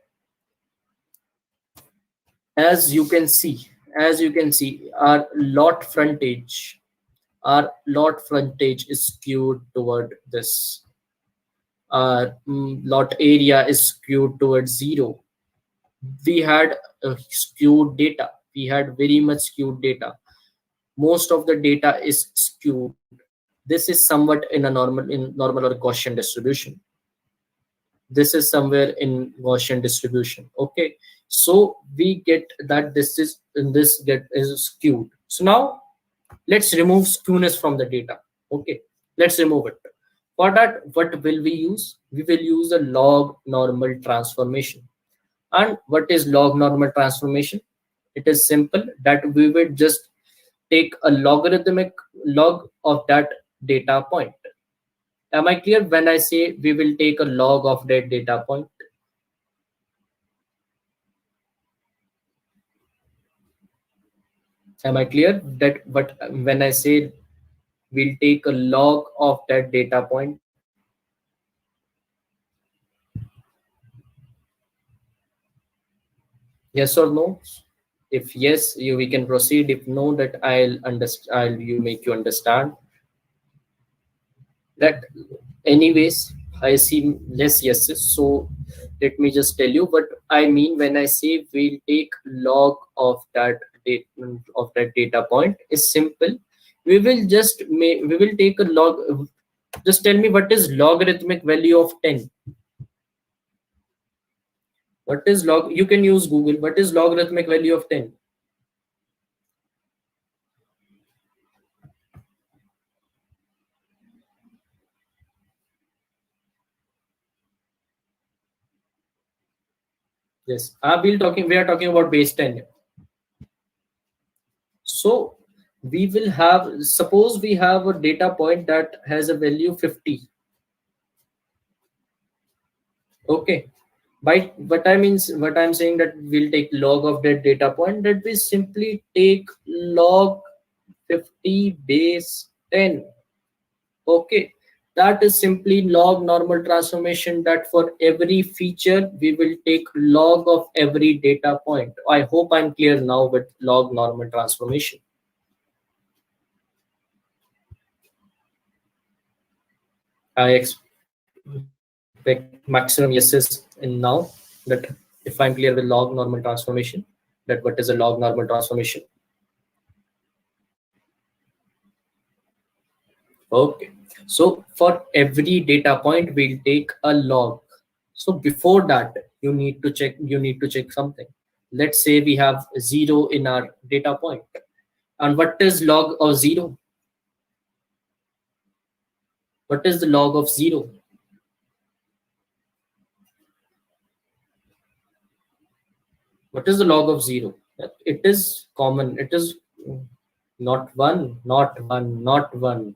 as you can see, our lot frontage is skewed toward this. Lot area is skewed towards 0. We had skewed data. We had very much skewed data. Most of the data is skewed. This is somewhat in normal or Gaussian distribution. This is somewhere in Gaussian distribution. Okay, so we get that this is skewed. So now let's remove skewness from the data. Okay, let's remove it. For that, what will we use? We will use the log normal transformation. And what is log normal transformation? It is simple, that we will just take a logarithmic log of that data point. Am I clear when I say we will take a log of that data point? Am I clear that when I say we'll take a log of that data point? Yes or no? If yes, we can proceed. If no, that I'll make you understand that anyways I see less yeses. So let me just tell you what I mean when I say we'll take log of that data point. Is simple. We will take a log. Just tell me what is logarithmic value of 10. What is log? You can use Google. What is logarithmic value of 10? Yes, we are talking about base 10. So we will have, suppose we have a data point that has a value 50. Okay. By what I'm saying that we'll take log of that data point, that we simply take log 50 base 10. Okay. That is simply log normal transformation, that for every feature we will take log of every data point. I hope I'm clear now with log normal transformation. I expect maximum yeses in now, that if I'm clear with log normal transformation, that what is a log normal transformation. Okay, so for every data point we'll take a log. So before that, you need to check something. Let's say we have 0 in our data point, and what is log of 0? What is the log of 0? What is the log of 0? It is common. It is not 1, not 1, not 1.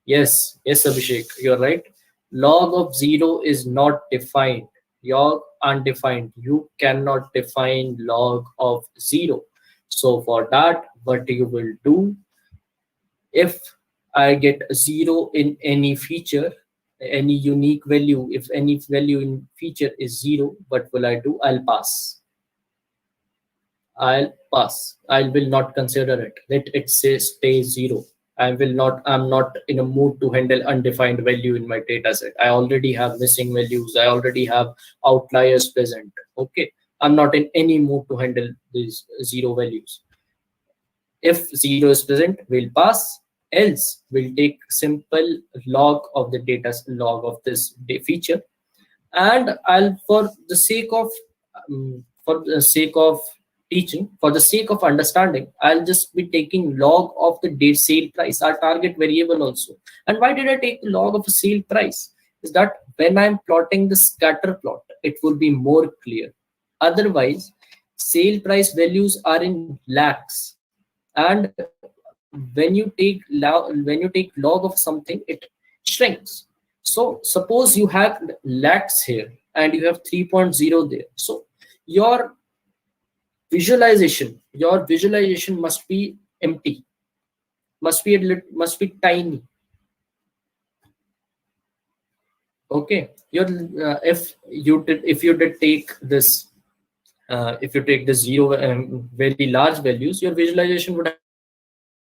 Yes, yes, Abhishek, you're right. Log of 0 is not defined. You're undefined. You cannot define log of 0. So for that, what you will do, if I get 0 in any feature, any unique value, if any value in feature is 0, what will I do? I'll pass. I'll pass. I will not consider it. Let it say stay 0. I'm not in a mood to handle undefined value in my data set. I already have missing values. I already have outliers present. Okay. I'm not in any mood to handle these 0 values. If 0 is present, we'll pass. Else, we'll take simple log of the data, log of this feature, and I'll, for the sake of teaching, for the sake of understanding, I'll just be taking log of the date sale price, our target variable also. And why did I take the log of a sale price? Is that when I'm plotting the scatter plot, it will be more clear. Otherwise, sale price values are in lakhs, and when you take log of something, it shrinks. So suppose you have lakhs here and you have 3.0 there. So your visualization must be empty, must be tiny. Okay, your if you did take this, if you take the 0 very large values, your visualization would have been very tiny.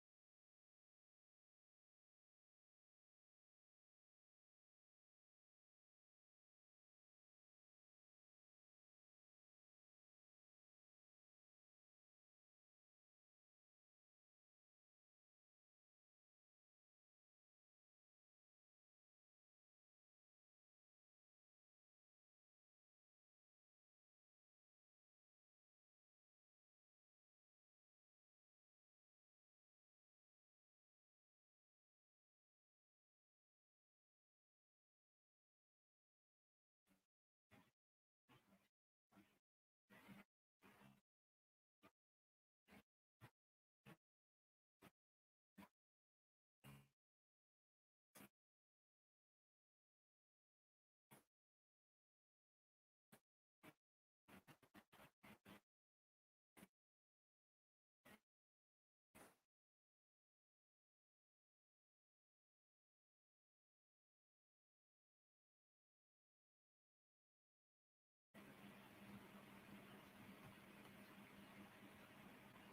So if you take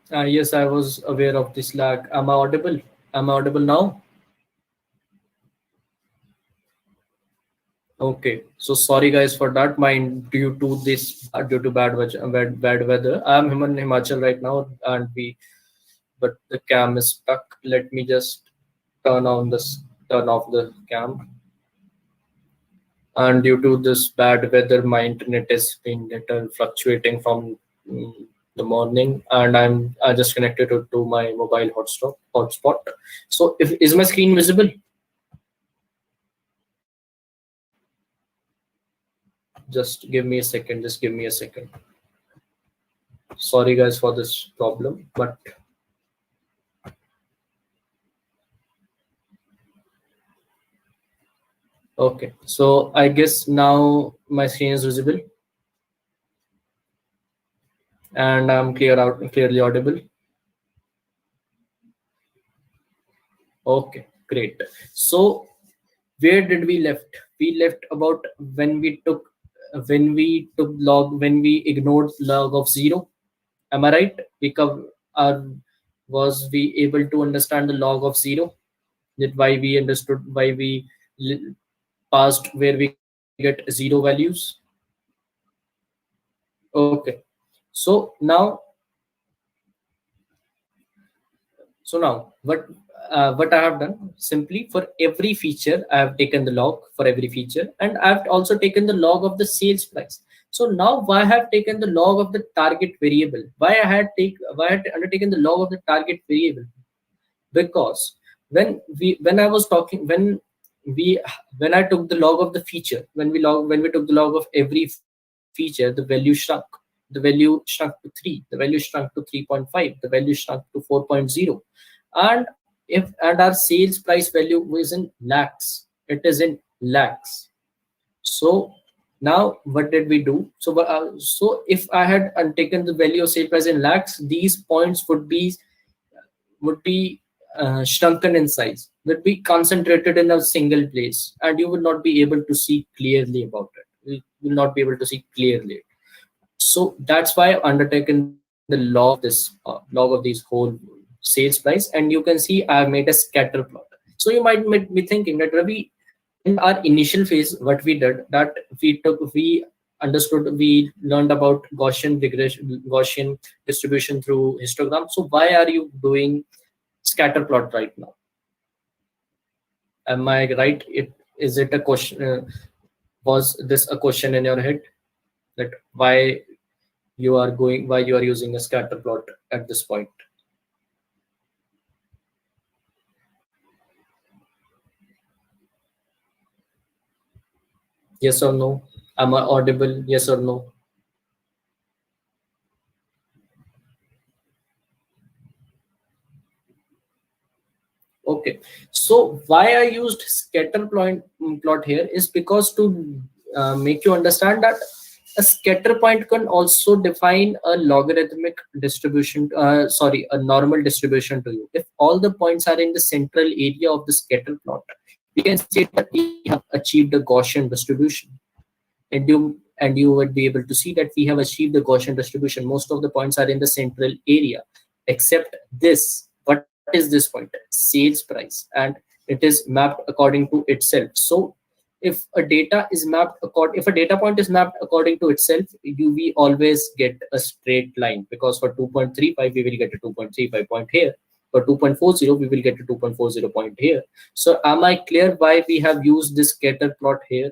yes, I was aware of this lag. Am I audible? Am I audible now? Okay, so sorry guys for that. Mine due to this, due to bad weather. I'm in Himachal right now, and but the cam is stuck. Let me just turn off the cam. And due to this bad weather, my internet has been little fluctuating from the morning, and I just connected it to my mobile hotspot. So if is my screen visible? Just give me a second. Just give me a second. Sorry guys for this problem, but okay. So I guess now my screen is visible and I'm clearly audible. Okay, great. So where did we left? We left about when we ignored log of 0. Am I right? Uh, was we able to understand the log of 0? That why we understood why we passed where we get 0 values. Okay. So now what I have done simply for every feature I have taken the log for every feature, and I've also taken the log of the sales price. So now why I have taken the log of the target variable? Why I had undertaken the log of the target variable? Because when I was talking we when I took the log of the feature, when we took the log of every feature, the value shrunk. The value shrunk to 3, the value shrunk to 3.5, the value shrunk to 4.0. And our sales price value was in lakhs. It is in lakhs. So now what did we do? So if I had taken the value of sale price in lakhs, these points would be shrunken in size, would be concentrated in a single place, and you will not be able to see clearly about it. You will not be able to see clearly. So that's why I've undertaken the log of these whole sales price, and you can see I've made a scatter plot. So you might be thinking that Ravi, in our initial phase, what we did that we learned about Gaussian regression, Gaussian distribution through histogram. So why are you doing scatter plot right now? Am I right? Is it a question? Was this a question in your head that why you are using a scatter plot at this point? Yes or no? Am I audible? Yes or no? Okay, so why I used scatter plot here is because to make you understand that a scatter point can also define a logarithmic distribution, a normal distribution to you. If all the points are in the central area of the scatter plot, we can say that we have achieved a Gaussian distribution. And you would be able to see that we have achieved the Gaussian distribution. Most of the points are in the central area, except this. What is this point? Sales price, and it is mapped according to itself. So if a data point is mapped according to itself, we always get a straight line, because for 2.35 we will get a 2.35 point here. For 2.40 we will get a 2.40 point here. So am I clear why we have used this scatter plot here?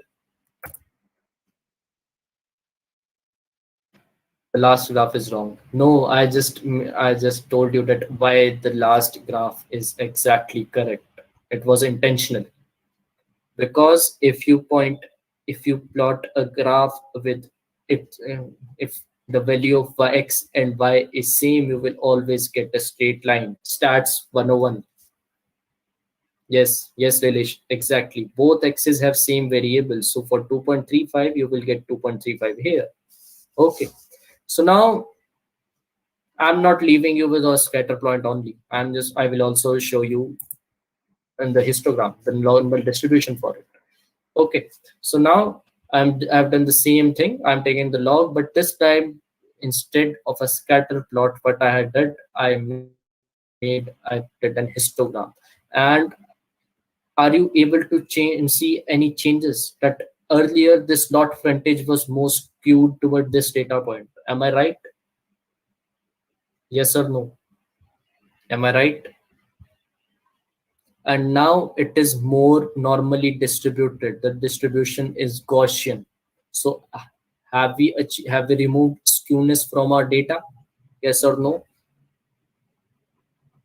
The last graph is wrong. No, I just told you that why the last graph is exactly correct. It was intentional, because if you plot a graph with it, if the value of x and y is same, you will always get a straight line. Stats 101. Yes, relation exactly. Both x's have same variables. So for 2.35, you will get 2.35 here. Okay. So now I'm not leaving you with a scatter plot only. I will also show you in the histogram, the normal distribution for it. Okay. So now I've done the same thing. I'm taking the log, but this time instead of a scatter plot, what I had did, I did an histogram. And are you able to change and see any changes that earlier this lot frontage was more skewed toward this data point? Am I right? Yes or no? Am I right? And now it is more normally distributed. The distribution is Gaussian. So have we removed skewness from our data? Yes or no?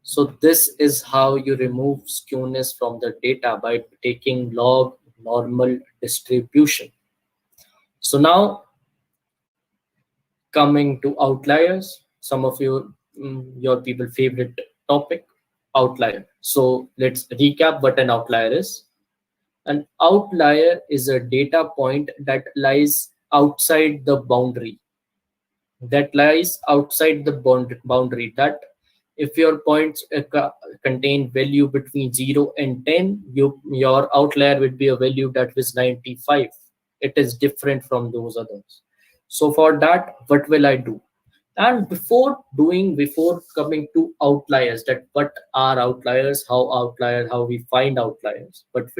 So this is how you remove skewness from the data, by taking log normal distribution. So now Coming to outliers, some of your people favorite topic, outlier. So let's recap what an outlier is. An outlier is a data point that lies outside the boundary, that if your points contain value between 0 and 10, your outlier would be a value that was 95. It is different from those others. So for that, what will I do? And before coming to outliers, that what are outliers, how we find outliers, what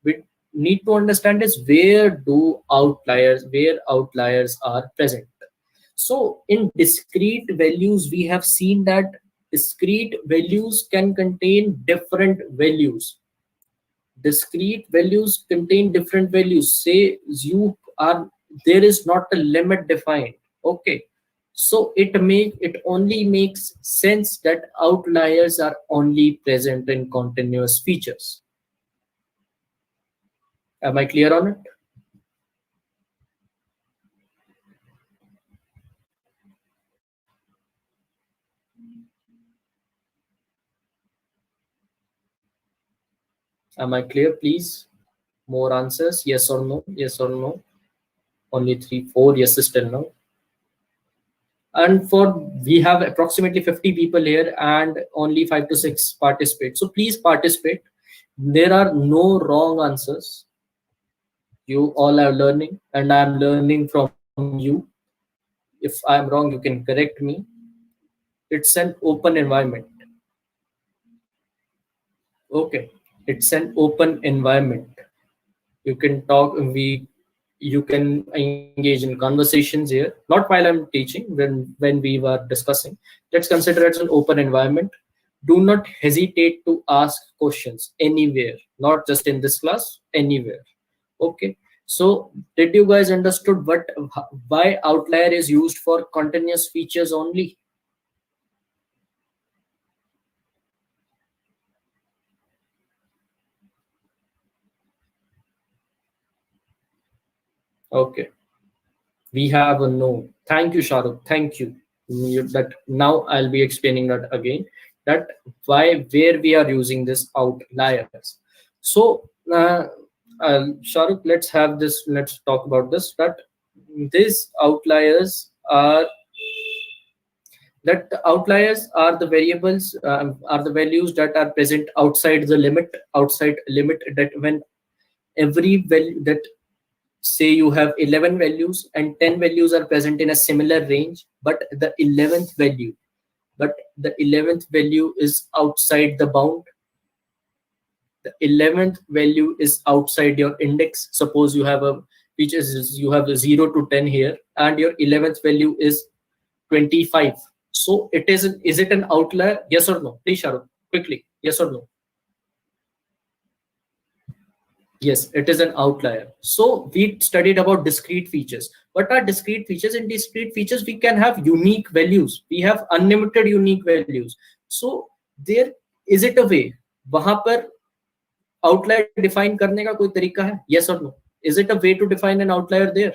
we need to understand is where outliers are present. So in discrete values, we have seen that discrete values can contain different values. Discrete values contain different values. Say there is not a limit defined. Okay. So it only makes sense that outliers are only present in continuous features. Am I clear on it? Am I clear, please? More answers, yes or no? Yes or no? Only 3, 4 yeses still no. And we have approximately 50 people here and only 5 to 6 participate. So please participate. There are no wrong answers. You all are learning, and I am learning from you. If I am wrong, you can correct me. It's an open environment. Okay, it's an open environment. You can talk. You can engage in conversations here, not while I'm teaching, when we were discussing. Let's consider it as an open environment. Do not hesitate to ask questions anywhere, not just in this class, anywhere. Okay, so did you guys understood why outlier is used for continuous features only? Okay, we have a no. Thank you, Shahrukh. Thank you. That now I'll be explaining that again. That where we are using this outliers. So, Shahrukh, Let's talk about this. These outliers are the variables, are the values that are present outside limit, that when every value that, say you have 11 values and 10 values are present in a similar range, but the 11th value is outside the bound. The 11th value is outside your index. Suppose you have a 0 to 10 here, and your 11th value is 25. So is it an outlier? Yes or no? Please, Shahrukh, quickly. Yes or no? Yes, it is an outlier. So we studied about discrete features. What are discrete features? In discrete features, we can have unique values. We have unlimited unique values. So there is it a way? वहां पर outlier define करने का कोई तरीका है? Yes or no? Is it a way to define an outlier there?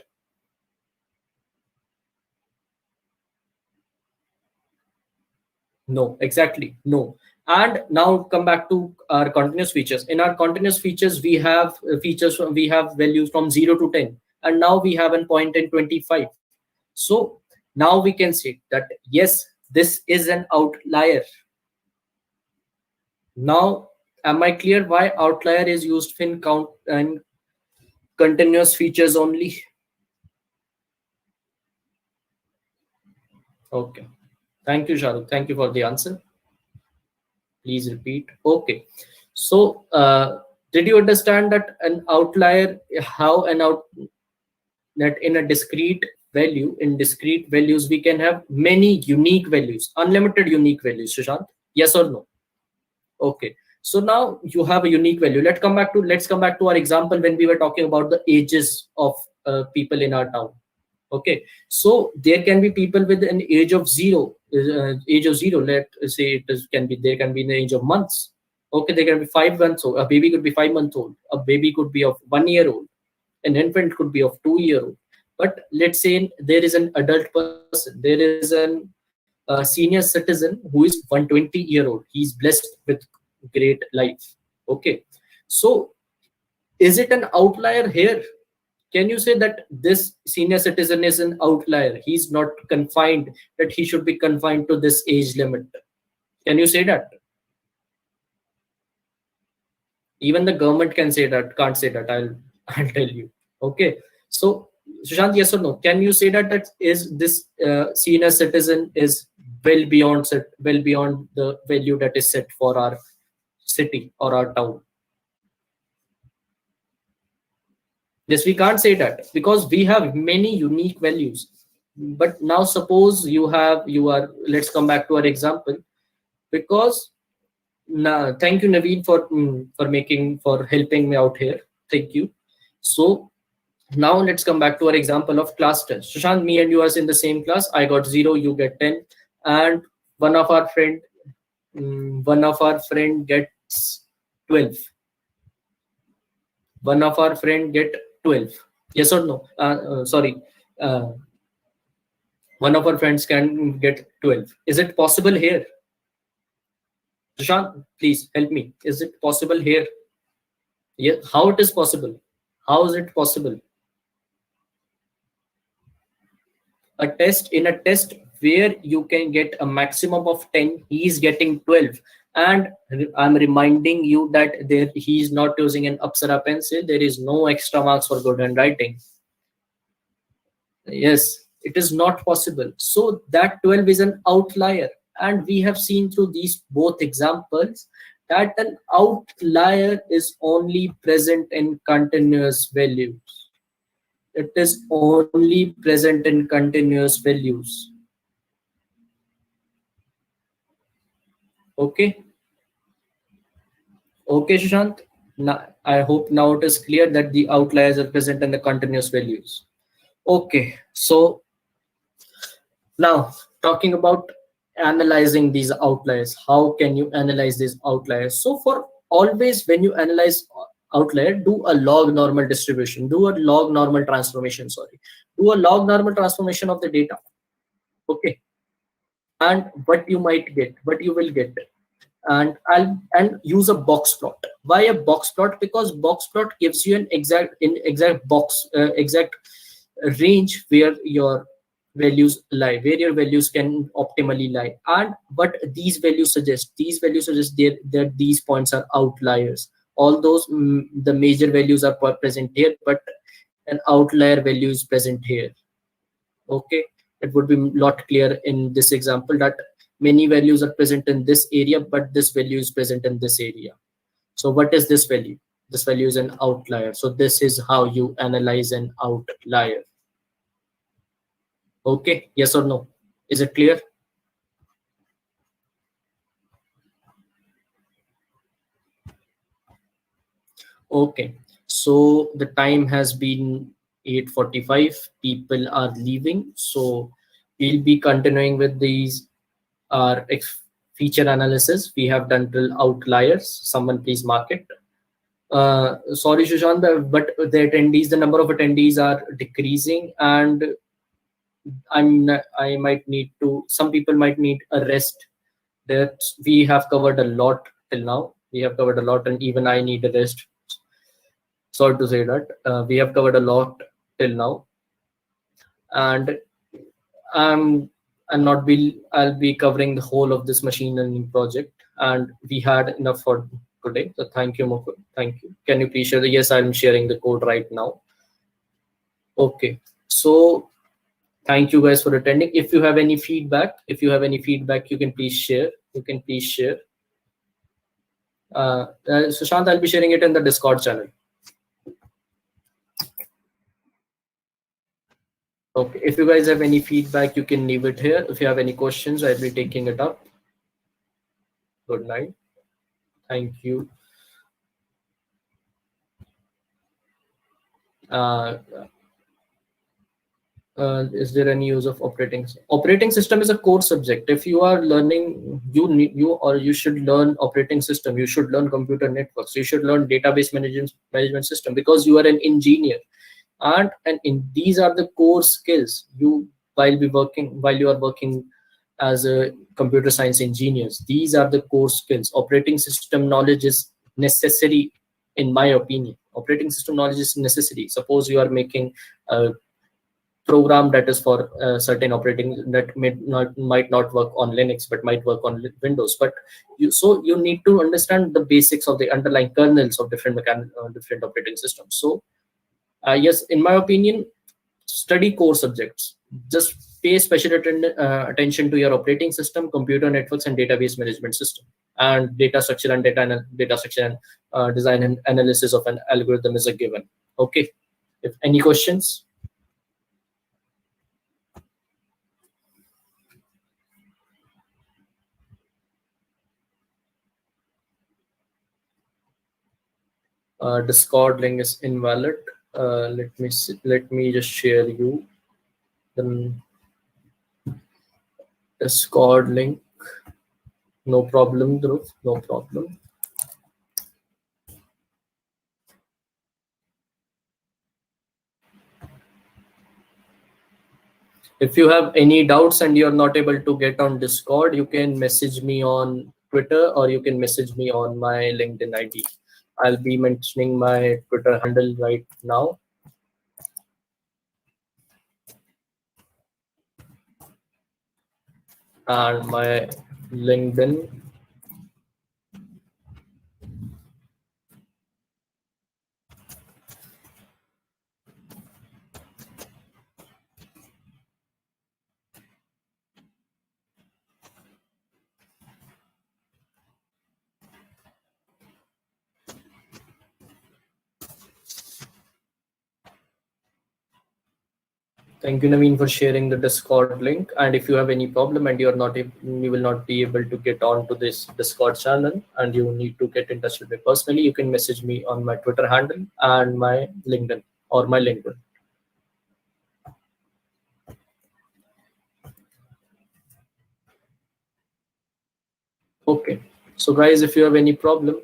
No, exactly. No. And now come back to our continuous features. In our continuous features, we have we have values from 0 to 10, and now we have a point in 25. So now we can say that yes, this is an outlier. Now, am I clear why outlier is used in count and continuous features only? Okay. Thank you, Shahrukh. Thank you for the answer. Please repeat. Okay. So, did you understand that an outlier, that in a discrete value, in discrete values, we can have many unique values, unlimited unique values, Sushant? Yes or no? Okay. So now you have a unique value. Let's come back to our example when we were talking about the ages of people in our town. Okay, so there can be people with an age of zero. Let's say there can be in the age of months. Okay, they can be 5 months old. A baby could be 5 months old. A baby could be of 1 year old. An infant could be of 2 year old. But let's say there is an adult person, there is an senior citizen who is 120-year-old. He's blessed with great life. Okay, so is it an outlier here? Can you say that this senior citizen is an outlier? He's not confined, that he should be confined to this age limit. Can you say that? Even the government can say that, can't say that. I'll tell you. Okay. So Sushant, yes or no? Can you say that is this senior citizen is well beyond the value that is set for our city or our town? Yes, we can't say that because we have many unique values. But now suppose let's come back to our example, because thank you Naveen for helping me out here. Thank you. So now let's come back to our example of class test. Sushant, me and you are in the same class. I got 0, you get 10, and one of our friend gets 12. One of our friend get 12. Yes or no? Sorry. One of our friends can get 12. Is it possible here? Sushant, please help me. Is it possible here? Yes. How it is possible? How is it possible? A test where you can get a maximum of 10, he is getting 12. And I'm reminding you that he is not using an Apsara pencil. There is no extra marks for good handwriting. Yes, it is not possible. So that 12 is an outlier. And we have seen through these both examples that an outlier is only present in continuous values. It is only present in continuous values. Okay. Okay, Sushant. Now, I hope now it is clear that the outliers are present in the continuous values. Okay, so now talking about analyzing these outliers, how can you analyze these outliers? So for always when you analyze outlier, do a log normal distribution, do a log normal transformation, do a log normal transformation of the data. Okay, and what you will get, and use a box plot. Why a box plot? Because box plot gives you an exact range where your values lie, where your values can optimally lie. And what these values suggest that these points are outliers. All those the major values are present here, but an outlier value is present here. Okay, it would be a lot clear in this example that many values are present in this area, but this value is present in this area. So what is this value? This value is an outlier. So this is how you analyze an outlier. Okay, yes or no? Is it clear? Okay, so the time has been 8:45. People are leaving, so we'll be continuing with these feature analysis. We have done till outliers. Someone please mark it. Sorry, Sushant, but the number of attendees are decreasing, and I might need to. Some people might need a rest. That we have covered a lot till now. We have covered a lot, and even I need a rest. Sorry to say that we have covered a lot till now, and I'll be covering the whole of this machine learning project, and we had enough for today. So thank you, Mukul. Thank you. Can you please share the? Yes, I'm sharing the code right now. Okay. So thank you guys for attending. If you have any feedback, you can please share. Sushant, I'll be sharing it in the Discord channel. Okay, if you guys have any feedback, you can leave it here. If you have any questions, I'll be taking it up. Good night. Thank you. Is there any use of operating system is a core subject. If you are learning, you should learn operating system, you should learn computer networks, you should learn database management system, because you are an engineer. And in these are the core skills you while you are working as a computer science engineers. These are the core skills. Operating system knowledge is necessary, in my opinion. Operating system knowledge is necessary. Suppose you are making a program that is for a certain operating that might not work on Linux but might work on Windows, but you need to understand the basics of the underlying kernels of different operating systems. So yes, in my opinion, study core subjects. Just pay special attention to your operating system, computer networks, and database management system, and data structure and data structure and design and analysis of an algorithm is a given. Okay, if any questions. Discord link is invalid. Let me just share you the Discord link. No problem, Dhruv. No problem. If you have any doubts and you're not able to get on Discord, you can message me on Twitter or you can message me on my LinkedIn ID. I'll be mentioning my Twitter handle right now. And my LinkedIn. Thank you, Naveen, for sharing the Discord link. And if you have any problem and you will not be able to get on to this Discord channel and you need to get in touch with me personally, you can message me on my Twitter handle and my LinkedIn or my LinkedIn. Okay. So guys, if you have any problem,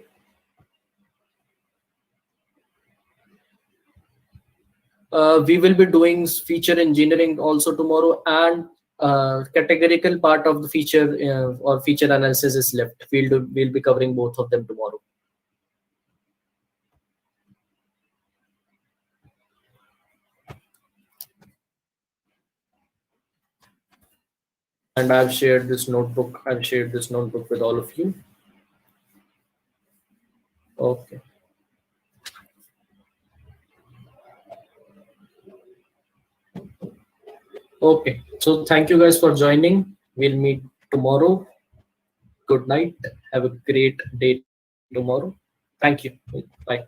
we will be doing feature engineering also tomorrow, and categorical part of the feature or feature analysis is left. We'll be covering both of them tomorrow. And I've shared this notebook. I've shared this notebook with all of you. Okay. Okay. So thank you guys for joining. We'll meet tomorrow. Good night. Have a great day tomorrow. Thank you. Bye.